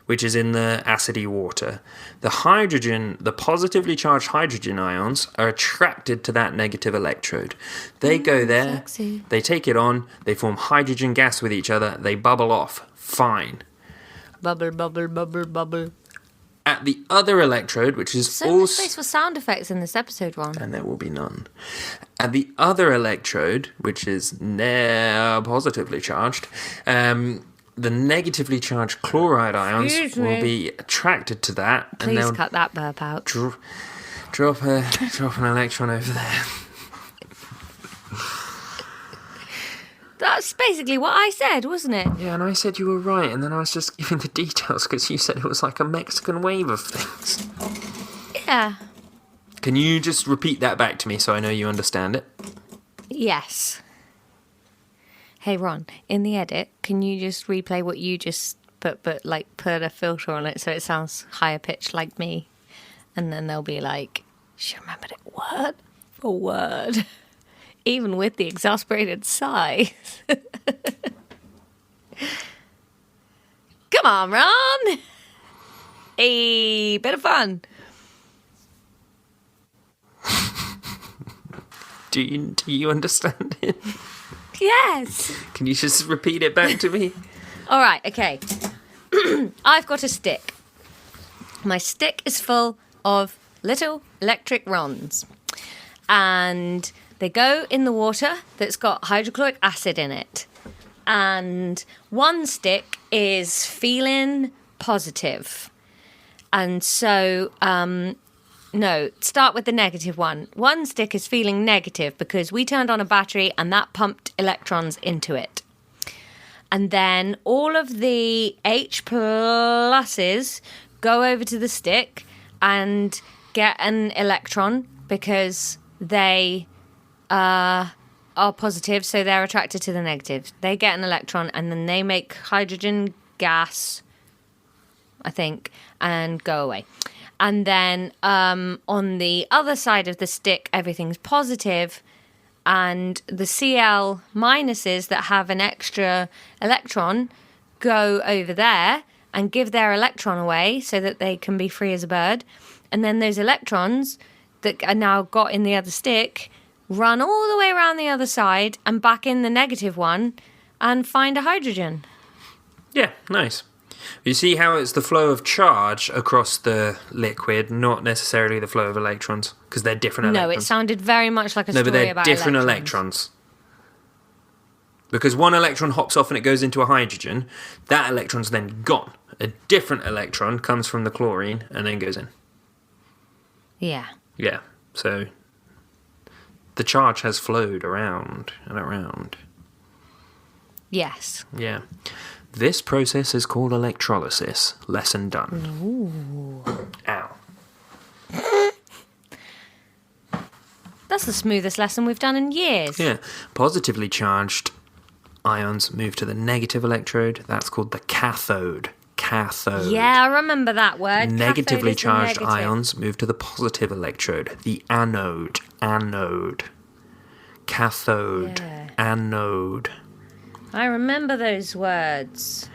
which is in the acidy water. The positively charged hydrogen ions are attracted to that negative electrode. They go there, sexy. They take it on, they form hydrogen gas with each other, they bubble off. Fine. Bubble, bubble, bubble, bubble. At the other electrode, which is so also... much space for sound effects in this episode, Ron. And there will be none. At the other electrode, which is positively charged, the negatively charged chloride ions will be attracted to that. Please and they'll cut that burp out. Drop an electron over there. That's basically what I said, wasn't it? Yeah, and I said you were right, and then I was just giving the details because you said it was like a Mexican wave of things. Yeah. Can you just repeat that back to me so I know you understand it? Yes. Hey, Ron, in the edit, can you just replay what you just put a filter on it so it sounds higher pitched like me? And then they'll be like, she remembered it word for word. Even with the exasperated sigh. Come on, Ron. A bit of fun. Do you understand it? Yes. Can you just repeat it back to me? All right, okay. I've got a stick. My stick is full of little electric rons. And they go in the water that's got hydrochloric acid in it. And one stick is feeling positive. And so, start with the negative one. One stick is feeling negative because we turned on a battery and that pumped electrons into it. And then all of the H pluses go over to the stick and get an electron because they are positive, so they're attracted to the negative. They get an electron and then they make hydrogen gas, I think, and go away. And then on the other side of the stick, everything's positive, and the Cl minuses that have an extra electron go over there and give their electron away so that they can be free as a bird. And then those electrons that are now got in the other stick run all the way around the other side and back in the negative one and find a hydrogen. Yeah, nice. You see how it's the flow of charge across the liquid, not necessarily the flow of electrons, because they're different electrons. No, it sounded very much like a story about No, but they're different electrons. Because one electron hops off and it goes into a hydrogen, that electron's then gone. A different electron comes from the chlorine and then goes in. Yeah. Yeah, so the charge has flowed around and around. Yes. Yeah. This process is called electrolysis. Lesson done. Ooh. Ow. That's the smoothest lesson we've done in years. Yeah. Positively charged ions move to the negative electrode. That's called the cathode. Cathode. Yeah, I remember that word. Negatively charged ions move to the positive electrode. The anode. Anode. Cathode. Yeah. Anode. I remember those words.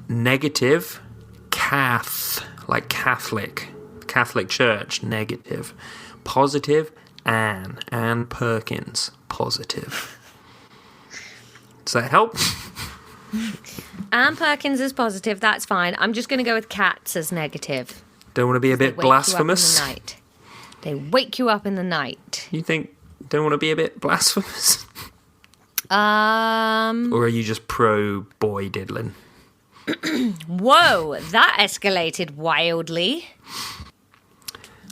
Negative, cath, like Catholic, Catholic Church, negative. Positive, Anne Perkins, positive. Does that help? Anne Perkins is positive, that's fine. I'm just going to go with cats as negative. Don't want to be a bit blasphemous? They wake you up in the night. You think, don't want to be a bit blasphemous? Or are you just pro boy diddling? Whoa, that escalated wildly.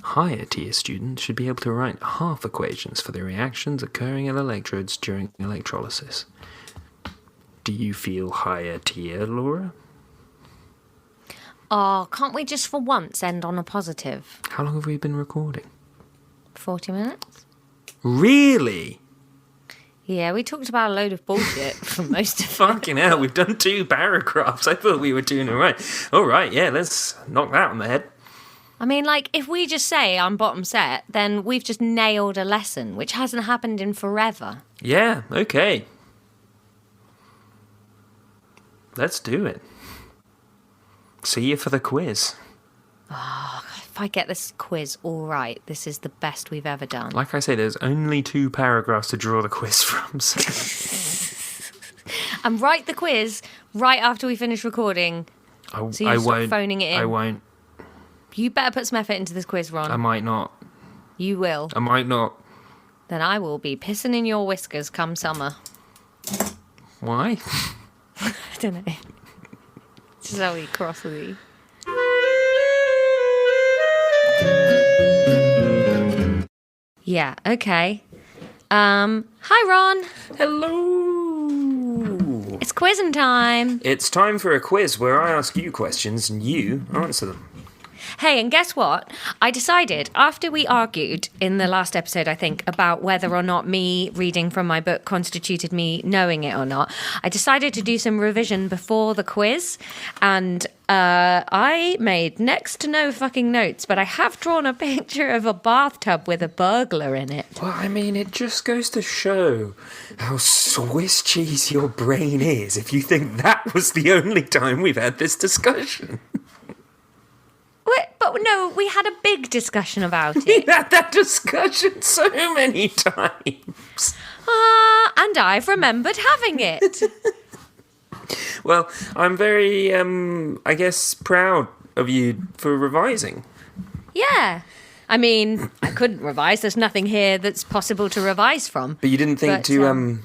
Higher tier students should be able to write half equations for the reactions occurring in electrodes during electrolysis. Do you feel higher tier, Laura? Oh, can't we just for once end on a positive? How long have we been recording? 40 minutes. Really? Yeah, we talked about a load of bullshit for most of it. Fucking hell, we've done 2 paragraphs. I thought we were doing it right. All right, yeah, let's knock that on the head. I mean, like, if we just say I'm bottom set, then we've just nailed a lesson, which hasn't happened in forever. Yeah, okay. Let's do it. See you for the quiz. Oh, if I get this quiz all right, this is the best we've ever done. Like I say, there's only 2 paragraphs to draw the quiz from. So. And write the quiz right after we finish recording. So you stop phoning it in. I won't. You better put some effort into this quiz, Ron. I might not. You will. I might not. Then I will be pissing in your whiskers come summer. Why? I don't know. This is how we cross the... Yeah, okay. Hi, Ron. Hello. It's quizzing time. It's time for a quiz where I ask you questions and you answer them. Hey, and guess what? I decided, after we argued in the last episode, I think, about whether or not me reading from my book constituted me knowing it or not, I decided to do some revision before the quiz, and I made next to no fucking notes, but I have drawn a picture of a bathtub with a burglar in it. Well, I mean, it just goes to show how Swiss cheese your brain is if you think that was the only time we've had this discussion. But no, we had a big discussion about it. We had that discussion so many times. And I've remembered having it. Well, I'm very, I guess, proud of you for revising. Yeah. I mean, I couldn't revise. There's nothing here that's possible to revise from. But you didn't think to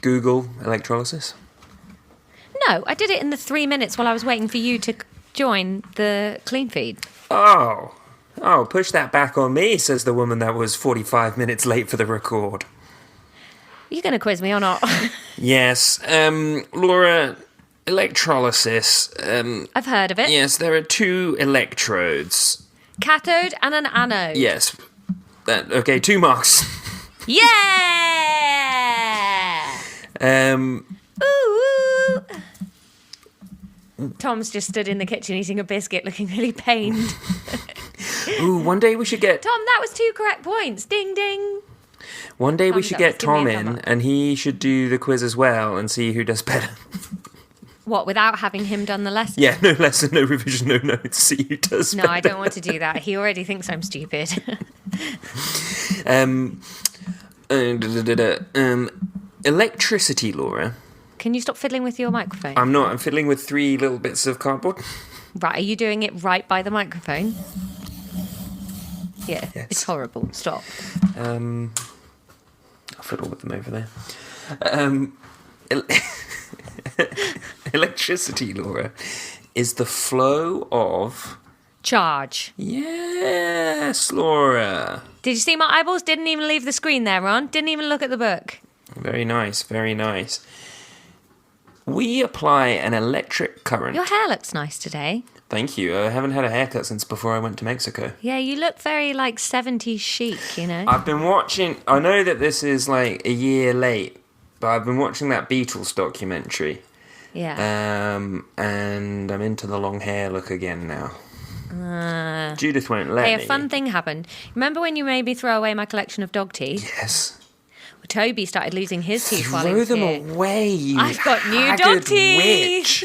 Google electrolysis? No, I did it in the 3 minutes while I was waiting for you to join the clean feed. Oh, push that back on me, says the woman that was 45 minutes late for the record. You going to quiz me or not? Yes. Laura, electrolysis. I've heard of it. Yes, there are two electrodes. Cathode and an anode. Yes. Okay, 2 marks. Yeah! Ooh. Tom's just stood in the kitchen eating a biscuit, looking really pained. Ooh, one day we should get... Tom, that was 2 correct points. Ding, ding. One day we Thumbs should up. get Just give me Tom a thumb in, up. and he should do the quiz as well and see who does better. What, without having him done the lesson? Yeah, no lesson, no revision, no notes. See who does better. No, I don't want to do that. He already thinks I'm stupid. Electricity, Laura. Can you stop fiddling with your microphone? I'm not. I'm fiddling with 3 little bits of cardboard. Right, are you doing it right by the microphone? Yeah, Yes. It's horrible. Stop. I'll fiddle with them over there. Electricity, Laura, is the flow of... Charge. Yes, Laura. Did you see my eyeballs? Didn't even leave the screen there, Ron. Didn't even look at the book. Very nice, very nice. We apply an electric current. Your hair looks nice today. Thank you. I haven't had a haircut since before I went to Mexico. Yeah, you look very, 70s chic, you know? I've been watching... I know that this is, a year late, but I've been watching that Beatles documentary. Yeah. And I'm into the long hair look again now. Judith won't let Hey, me. a fun thing happened. Remember when you made me throw away my collection of dog teeth? Yes. Well, Toby started losing his teeth while he Throw was them here. away, you I've got new haggard dog teeth. witch.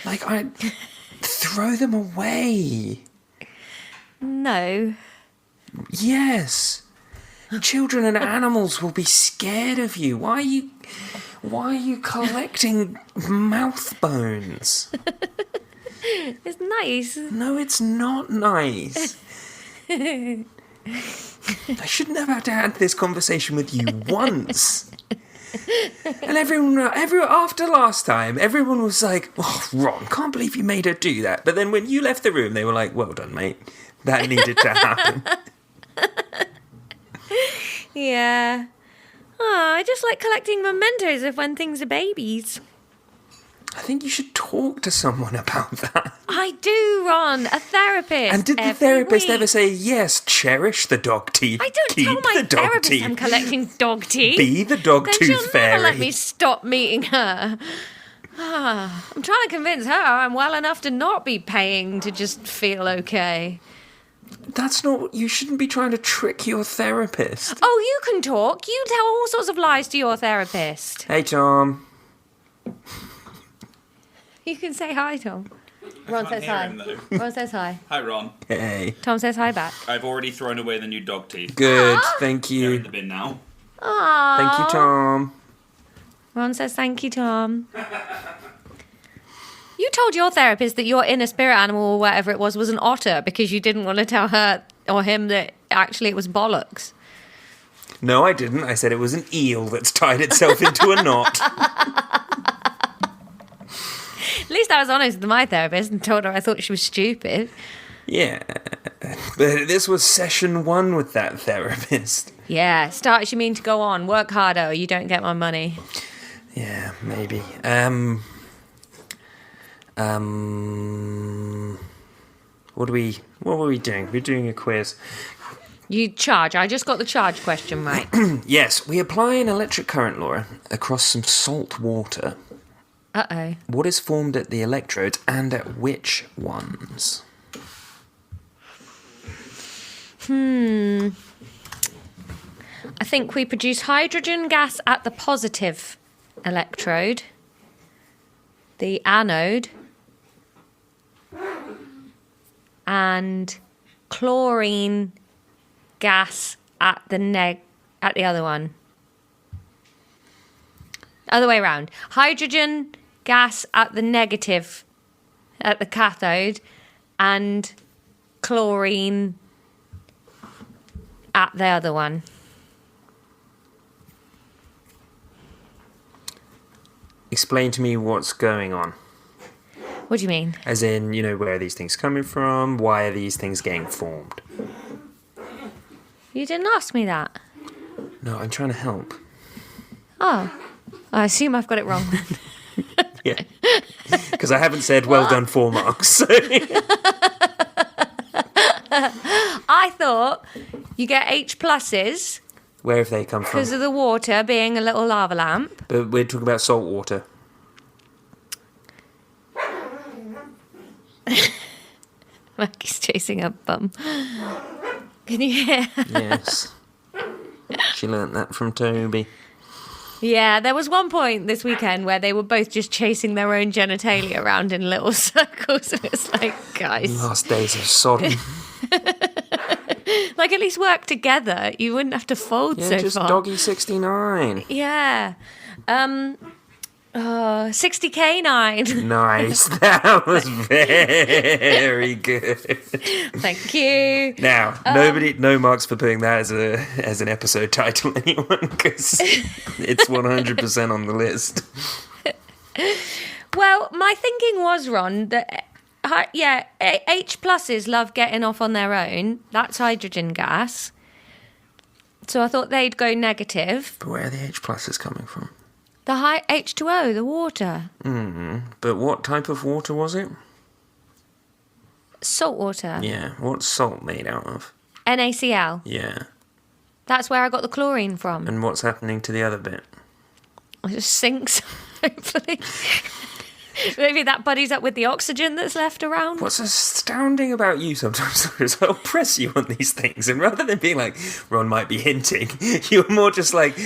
I throw them away. No. Yes. Children and animals will be scared of you. Why are you collecting mouth bones? It's nice. No, it's not nice. I shouldn't have had to have this conversation with you once. And everyone after last time, everyone was like, "Oh, Ron, can't believe you made her do that." But then when you left the room, they were like, "Well done, mate. That needed to happen." Yeah. Oh, I just like collecting mementos of when things are babies. I think you should talk to someone about that. I do, Ron. A therapist. And did the every therapist week. ever say, "Yes, cherish the dog teeth. I don't Keep tell my the dog therapist teeth. I'm collecting dog teeth. Be the dog then tooth she'll fairy." never let me stop meeting her. I'm trying to convince her I'm well enough to not be paying to just feel okay. That's not... You shouldn't be trying to trick your therapist. Oh, you can talk. You tell all sorts of lies to your therapist. Hey, Tom. You can say hi, Tom. Ron says hi. Ron says hi. Hi, Ron. Hey. Tom says hi back. I've already thrown away the new dog teeth. Good, thank They're in you. the bin now. Aww. Thank you, Tom. Ron says thank you, Tom. You told your therapist that your inner spirit animal or whatever it was an otter because you didn't want to tell her or him that actually it was bollocks. No, I didn't. I said it was an eel that's tied itself into a knot. At least I was honest with my therapist and told her I thought she was stupid. Yeah. But this was session 1 with that therapist. Yeah, start as you mean to go on. Work harder or you don't get my money. Yeah, maybe. What were we doing? We're doing a quiz. You charge. I just got the charge question right. Yes, we apply an electric current, Laura, across some salt water. Uh-oh. What is formed at the electrodes and at which ones? I think we produce hydrogen gas at the positive electrode, the anode, and chlorine gas at the other one. Other way around. Hydrogen gas at the negative, at the cathode, and chlorine at the other one. Explain to me what's going on. What do you mean? As in, where are these things coming from? Why are these things getting formed? You didn't ask me that. No, I'm trying to help. Oh. I assume I've got it wrong then. Yeah. Because I haven't said well done 4 marks. So. I thought you get H pluses Where have they come from? because of the water being a little lava lamp. But we're talking about salt water. Maggie's chasing a bum. Can you hear? Yes. She learnt that from Toby. Yeah, there was one point this weekend where they were both just chasing their own genitalia around in little circles. And it's like, guys, Last days of Sodom. like at least work together. You wouldn't have to fold Yeah, so just far. doggy 69. Yeah. 60K9. Nice. That was very good. Thank you. Now, no marks for putting that as an episode title, anyone, because it's 100% on the list. Well, my thinking was, Ron, that H pluses love getting off on their own. That's hydrogen gas. So I thought they'd go negative. But where are the H pluses coming from? The high H2O, the water. But what type of water was it? Salt water. Yeah, what's salt made out of? NaCl. Yeah. That's where I got the chlorine from. And what's happening to the other bit? It just sinks, hopefully. Maybe that buddies up with the oxygen that's left around. What's astounding about you sometimes is I'll press you on these things, and rather than being like, Ron might be hinting, you're more just like,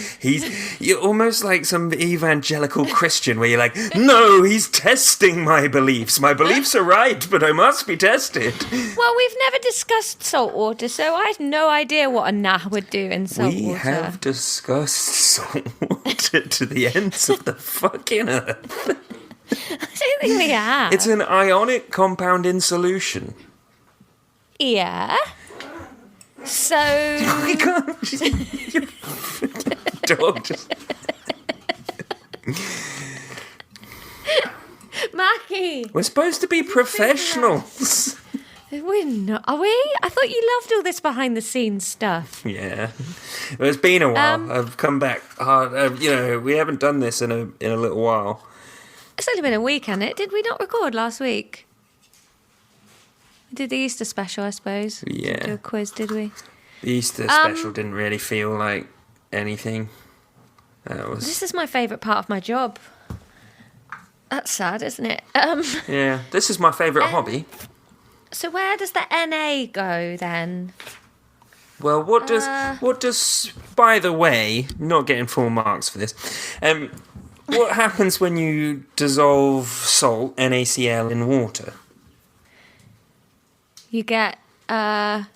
you're almost like some evangelical Christian where you're like, no, he's testing my beliefs. My beliefs are right, but I must be tested. Well, we've never discussed salt water, so I have no idea what a nah would do in salt We water. have discussed salt water to the ends of the fucking earth. I don't think we have. It's an ionic compound in solution. Yeah. So... We can't. Your dog just. Mackie! We're supposed to be professionals. We're not, are we? I thought you loved all this behind the scenes stuff. Yeah, well, it's been a while. I've come back hard. We haven't done this in a little while. It's only been a week, hasn't it? Did we not record last week? We did the Easter special, I suppose. Yeah. Didn't do a quiz, did we? The Easter special didn't really feel like anything. This is my favourite part of my job. That's sad, isn't it? Yeah, this is my favourite hobby. So where does the NA go then? Well, what does? By the way, not getting full marks for this. What happens when you dissolve salt, NaCl, in water? You get wet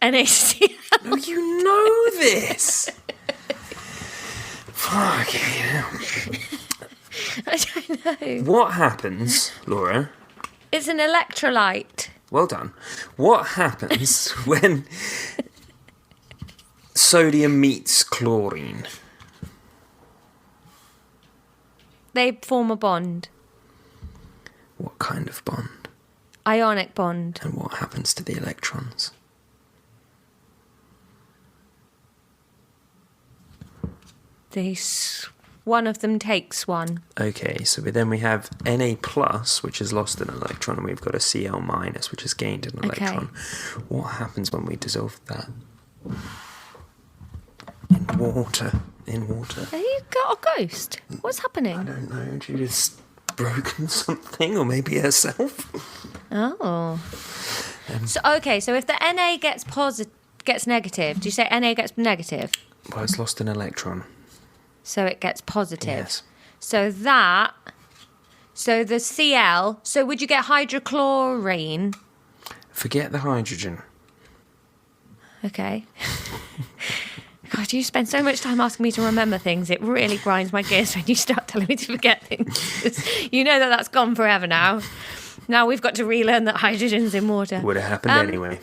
NaCl. Oh, you know this. Fucking hell. I don't know. What happens, Laura? It's an electrolyte. Well done. What happens when sodium meets chlorine? They form a bond. What kind of bond? Ionic bond. And what happens to the electrons? One of them takes one. Okay, so then we have Na plus, which has lost an electron, and we've got a Cl minus, which has gained an electron. What happens when we dissolve that? In water. Have you got a ghost? What's happening? I don't know. Judith's broken something, or maybe herself. Oh. So if the Na gets negative, do you say Na gets negative? Well, it's lost an electron. So it gets positive. Yes. So the Cl, so would you get hydrochlorine? Forget the hydrogen. Okay. God, you spend so much time asking me to remember things. It really grinds my gears when you start telling me to forget things. You know that's gone forever now. Now we've got to relearn that hydrogen's in water. Would have happened anyway.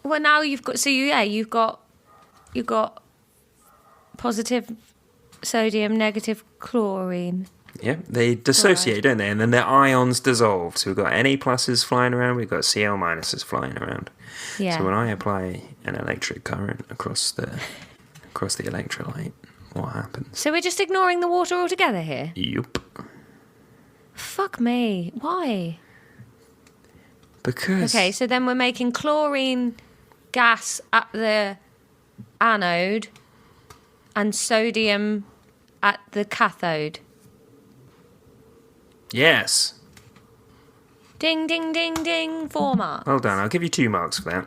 Well, now you've got... So, you've got positive sodium, negative chlorine. Yeah, they dissociate, don't they? And then their ions dissolve. So we've got Na pluses flying around, we've got Cl minuses flying around. Yeah. So when I apply an electric current across the electrolyte, what happens? So we're just ignoring the water altogether here? Yup. Fuck me. Why? Because... Okay, so then we're making chlorine gas at the anode and sodium at the cathode. Yes. Ding, ding, ding, ding. 4 marks. Well done. I'll give you 2 marks for that.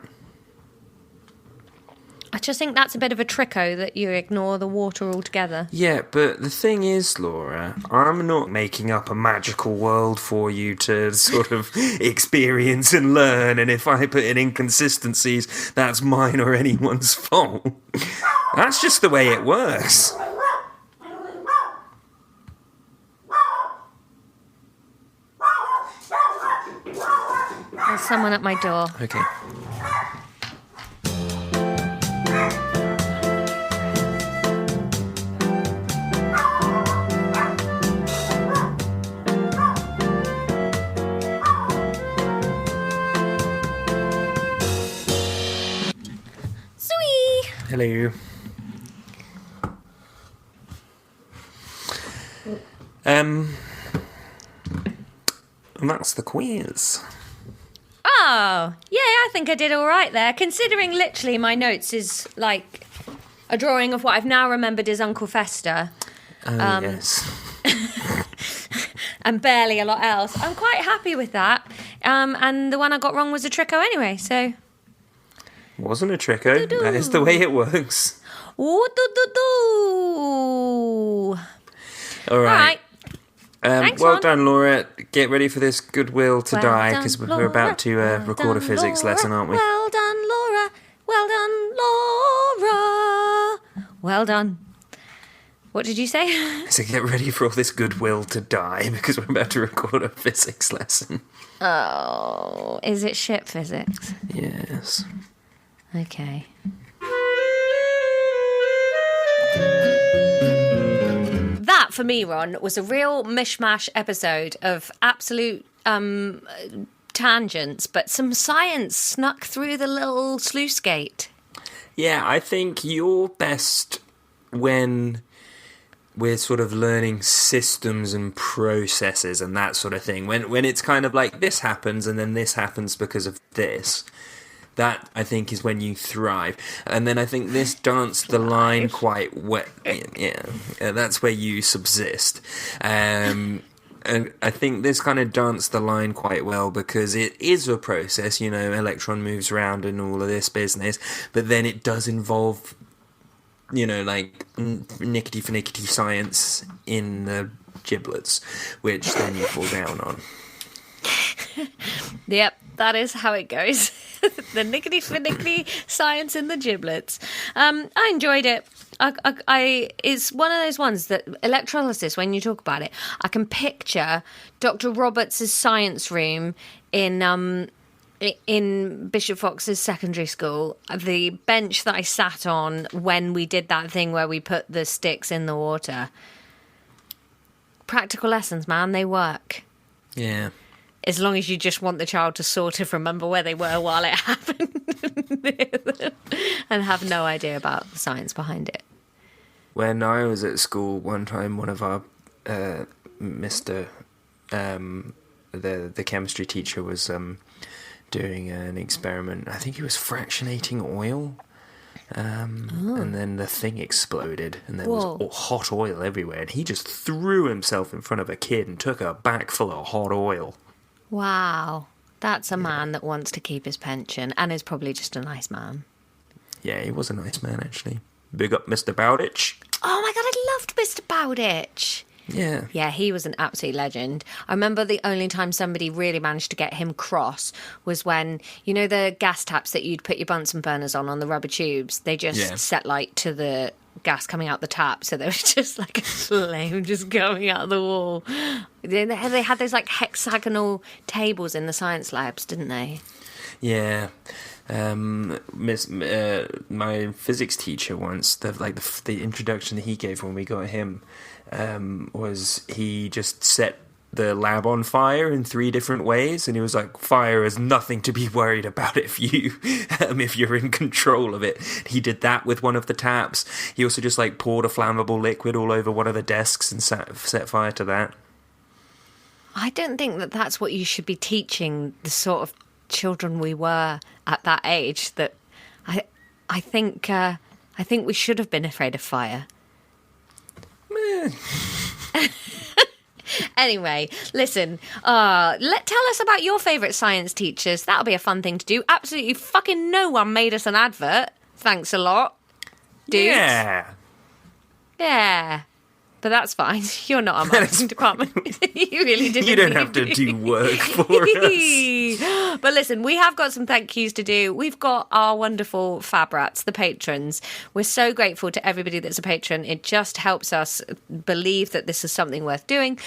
I just think that's a bit of a tricko that you ignore the water altogether. Yeah, but the thing is, Laura, I'm not making up a magical world for you to sort of experience and learn, and if I put in inconsistencies, that's mine or anyone's fault. That's just the way it works. There's someone at my door. Okay. Sweet. Hello. And that's the quiz. Oh, yeah, I think I did all right there, considering literally my notes is like a drawing of what I've now remembered is Uncle Fester. Yes. And barely a lot else. I'm quite happy with that. And the one I got wrong was a tricko anyway, so... Wasn't a tricko. That is the way it works. Ooh, All right. Thanks, well Ron. done, Laura. Get ready for this goodwill to Well die, done, because we're Laura. about to record a Well physics done, lesson, Laura. aren't we? Well done, Laura. Well done, Laura. Well done. What did you say? So get ready for all this goodwill to die, because we're about to record a physics lesson. Oh, is it shit physics? Yes. Okay. That, for me, Ron, was a real mishmash episode of absolute tangents, but some science snuck through the little sluice gate. Yeah, I think you're best when we're sort of learning systems and processes and that sort of thing. When it's kind of like this happens and then this happens because of this. That, I think, is when you thrive. And then I think this danced the line quite well. Yeah, that's where you subsist. And I think this kind of danced the line quite well because it is a process, you know, electron moves around and all of this business. But then it does involve, you know, like nickety-finickety science in the giblets, which then you fall down on. Yep, that is how it goes. The nickety-finickety science in the giblets. I enjoyed it. It's one of those ones that electrolysis, when you talk about it, I can picture Dr. Roberts' science room in Bishop Fox's secondary school, the bench that I sat on when we did that thing where we put the sticks in the water. Practical lessons, man, they work. Yeah. As long as you just want the child to sort of remember where they were while it happened and have no idea about the science behind it. When I was at school one time, one of our the chemistry teacher was doing an experiment. I think he was fractionating oil. And then the thing exploded and there was hot oil everywhere, and he just threw himself in front of a kid and took a bag full of hot oil. Wow, that's a man that wants to keep his pension and is probably just a nice man. Yeah, he was a nice man, actually. Big up Mr. Bowditch. Oh my God, I loved Mr. Bowditch. Yeah. Yeah, he was an absolute legend. I remember the only time somebody really managed to get him cross was when, you know, the gas taps that you'd put your Bunsen burners on the rubber tubes, they just set light to the gas coming out the tap, so there was just like a flame just going out the wall. They had those like hexagonal tables in the science labs, didn't they? Yeah. My physics teacher once, the introduction that he gave when we got him, was he just set the lab on fire in 3 different ways, and he was like, fire is nothing to be worried about if you're in control of it. He did that with one of the taps. He also just like poured a flammable liquid all over one of the desks and set fire to that. I don't think that that's what you should be teaching the sort of children we were at that age. That I think we should have been afraid of fire. Anyway, listen, tell us about your favourite science teachers. That'll be a fun thing to do. Absolutely fucking no one made us an advert. Thanks a lot, dudes. Yeah. But that's fine. You're not our marketing department. You really didn't. You don't have to do work for us. But listen, we have got some thank yous to do. We've got our wonderful fab rats, the patrons. We're so grateful to everybody that's a patron. It just helps us believe that this is something worth doing.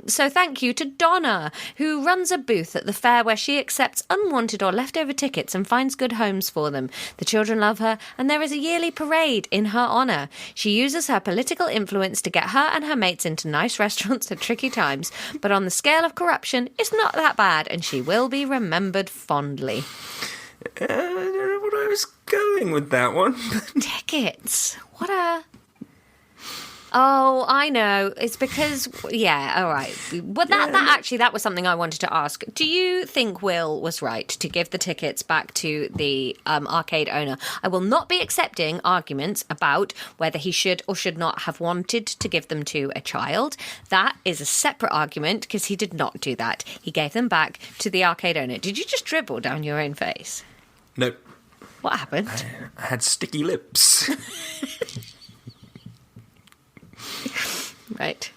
So thank you to Donna, who runs a booth at the fair where she accepts unwanted or leftover tickets and finds good homes for them. The children love her, and there is a yearly parade in her honour. She uses her political influence to get her and her mates into nice restaurants at tricky times, but on the scale of corruption, it's not that bad, and she will be remembered fondly. I don't know what I was going with that one. Tickets. What a... Oh, I know. It's because... Yeah, all right. But that was something I wanted to ask. Do you think Will was right to give the tickets back to the arcade owner? I will not be accepting arguments about whether he should or should not have wanted to give them to a child. That is a separate argument because he did not do that. He gave them back to the arcade owner. Did you just dribble down your own face? Nope. What happened? I had sticky lips. Right.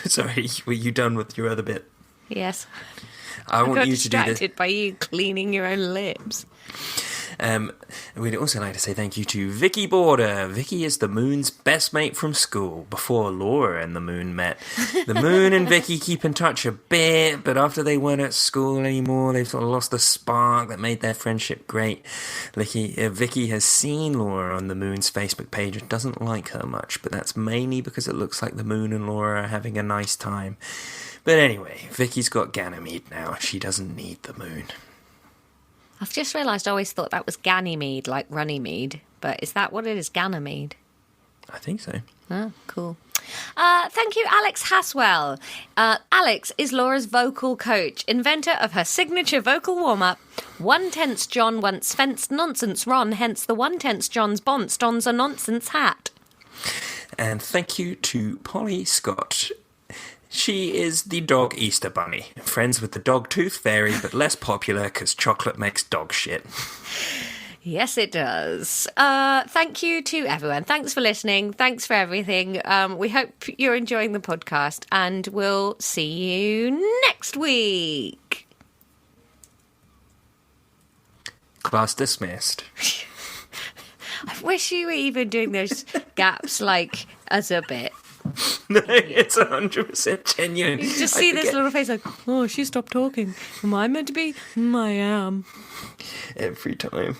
Sorry, were you done with your other bit? Yes. I want you to do this. Distracted by you cleaning your own lips. We'd also like to say thank you to Vicky Border. Vicky is the Moon's best mate from school, before Laura and the Moon met. The Moon and Vicky keep in touch a bit, but after they weren't at school anymore, they've sort of lost the spark that made their friendship great. Vicky has seen Laura on the Moon's Facebook page and doesn't like her much, but that's mainly because it looks like the Moon and Laura are having a nice time. But anyway, Vicky's got Ganymede now. She doesn't need the Moon. I've just realised I always thought that was Ganymede, like Runnymede. But is that what it is, Ganymede? I think so. Oh, cool. Thank you, Alex Haswell. Alex is Laura's vocal coach, inventor of her signature vocal warm-up. 1/10 John once fenced nonsense Ron, hence the 1/10 John's bonce dons a nonsense hat. And thank you to Polly Scott. She is the dog Easter Bunny, friends with the dog Tooth Fairy, but less popular because chocolate makes dog shit. Yes, it does. Thank you to everyone. Thanks for listening. Thanks for everything. We hope you're enjoying the podcast, and we'll see you next week. Class dismissed. I wish you were even doing those gaps, like, as a bit. No, it's 100% genuine. You just see this little face like, oh, she stopped talking. Am I meant to be? I am. Every time.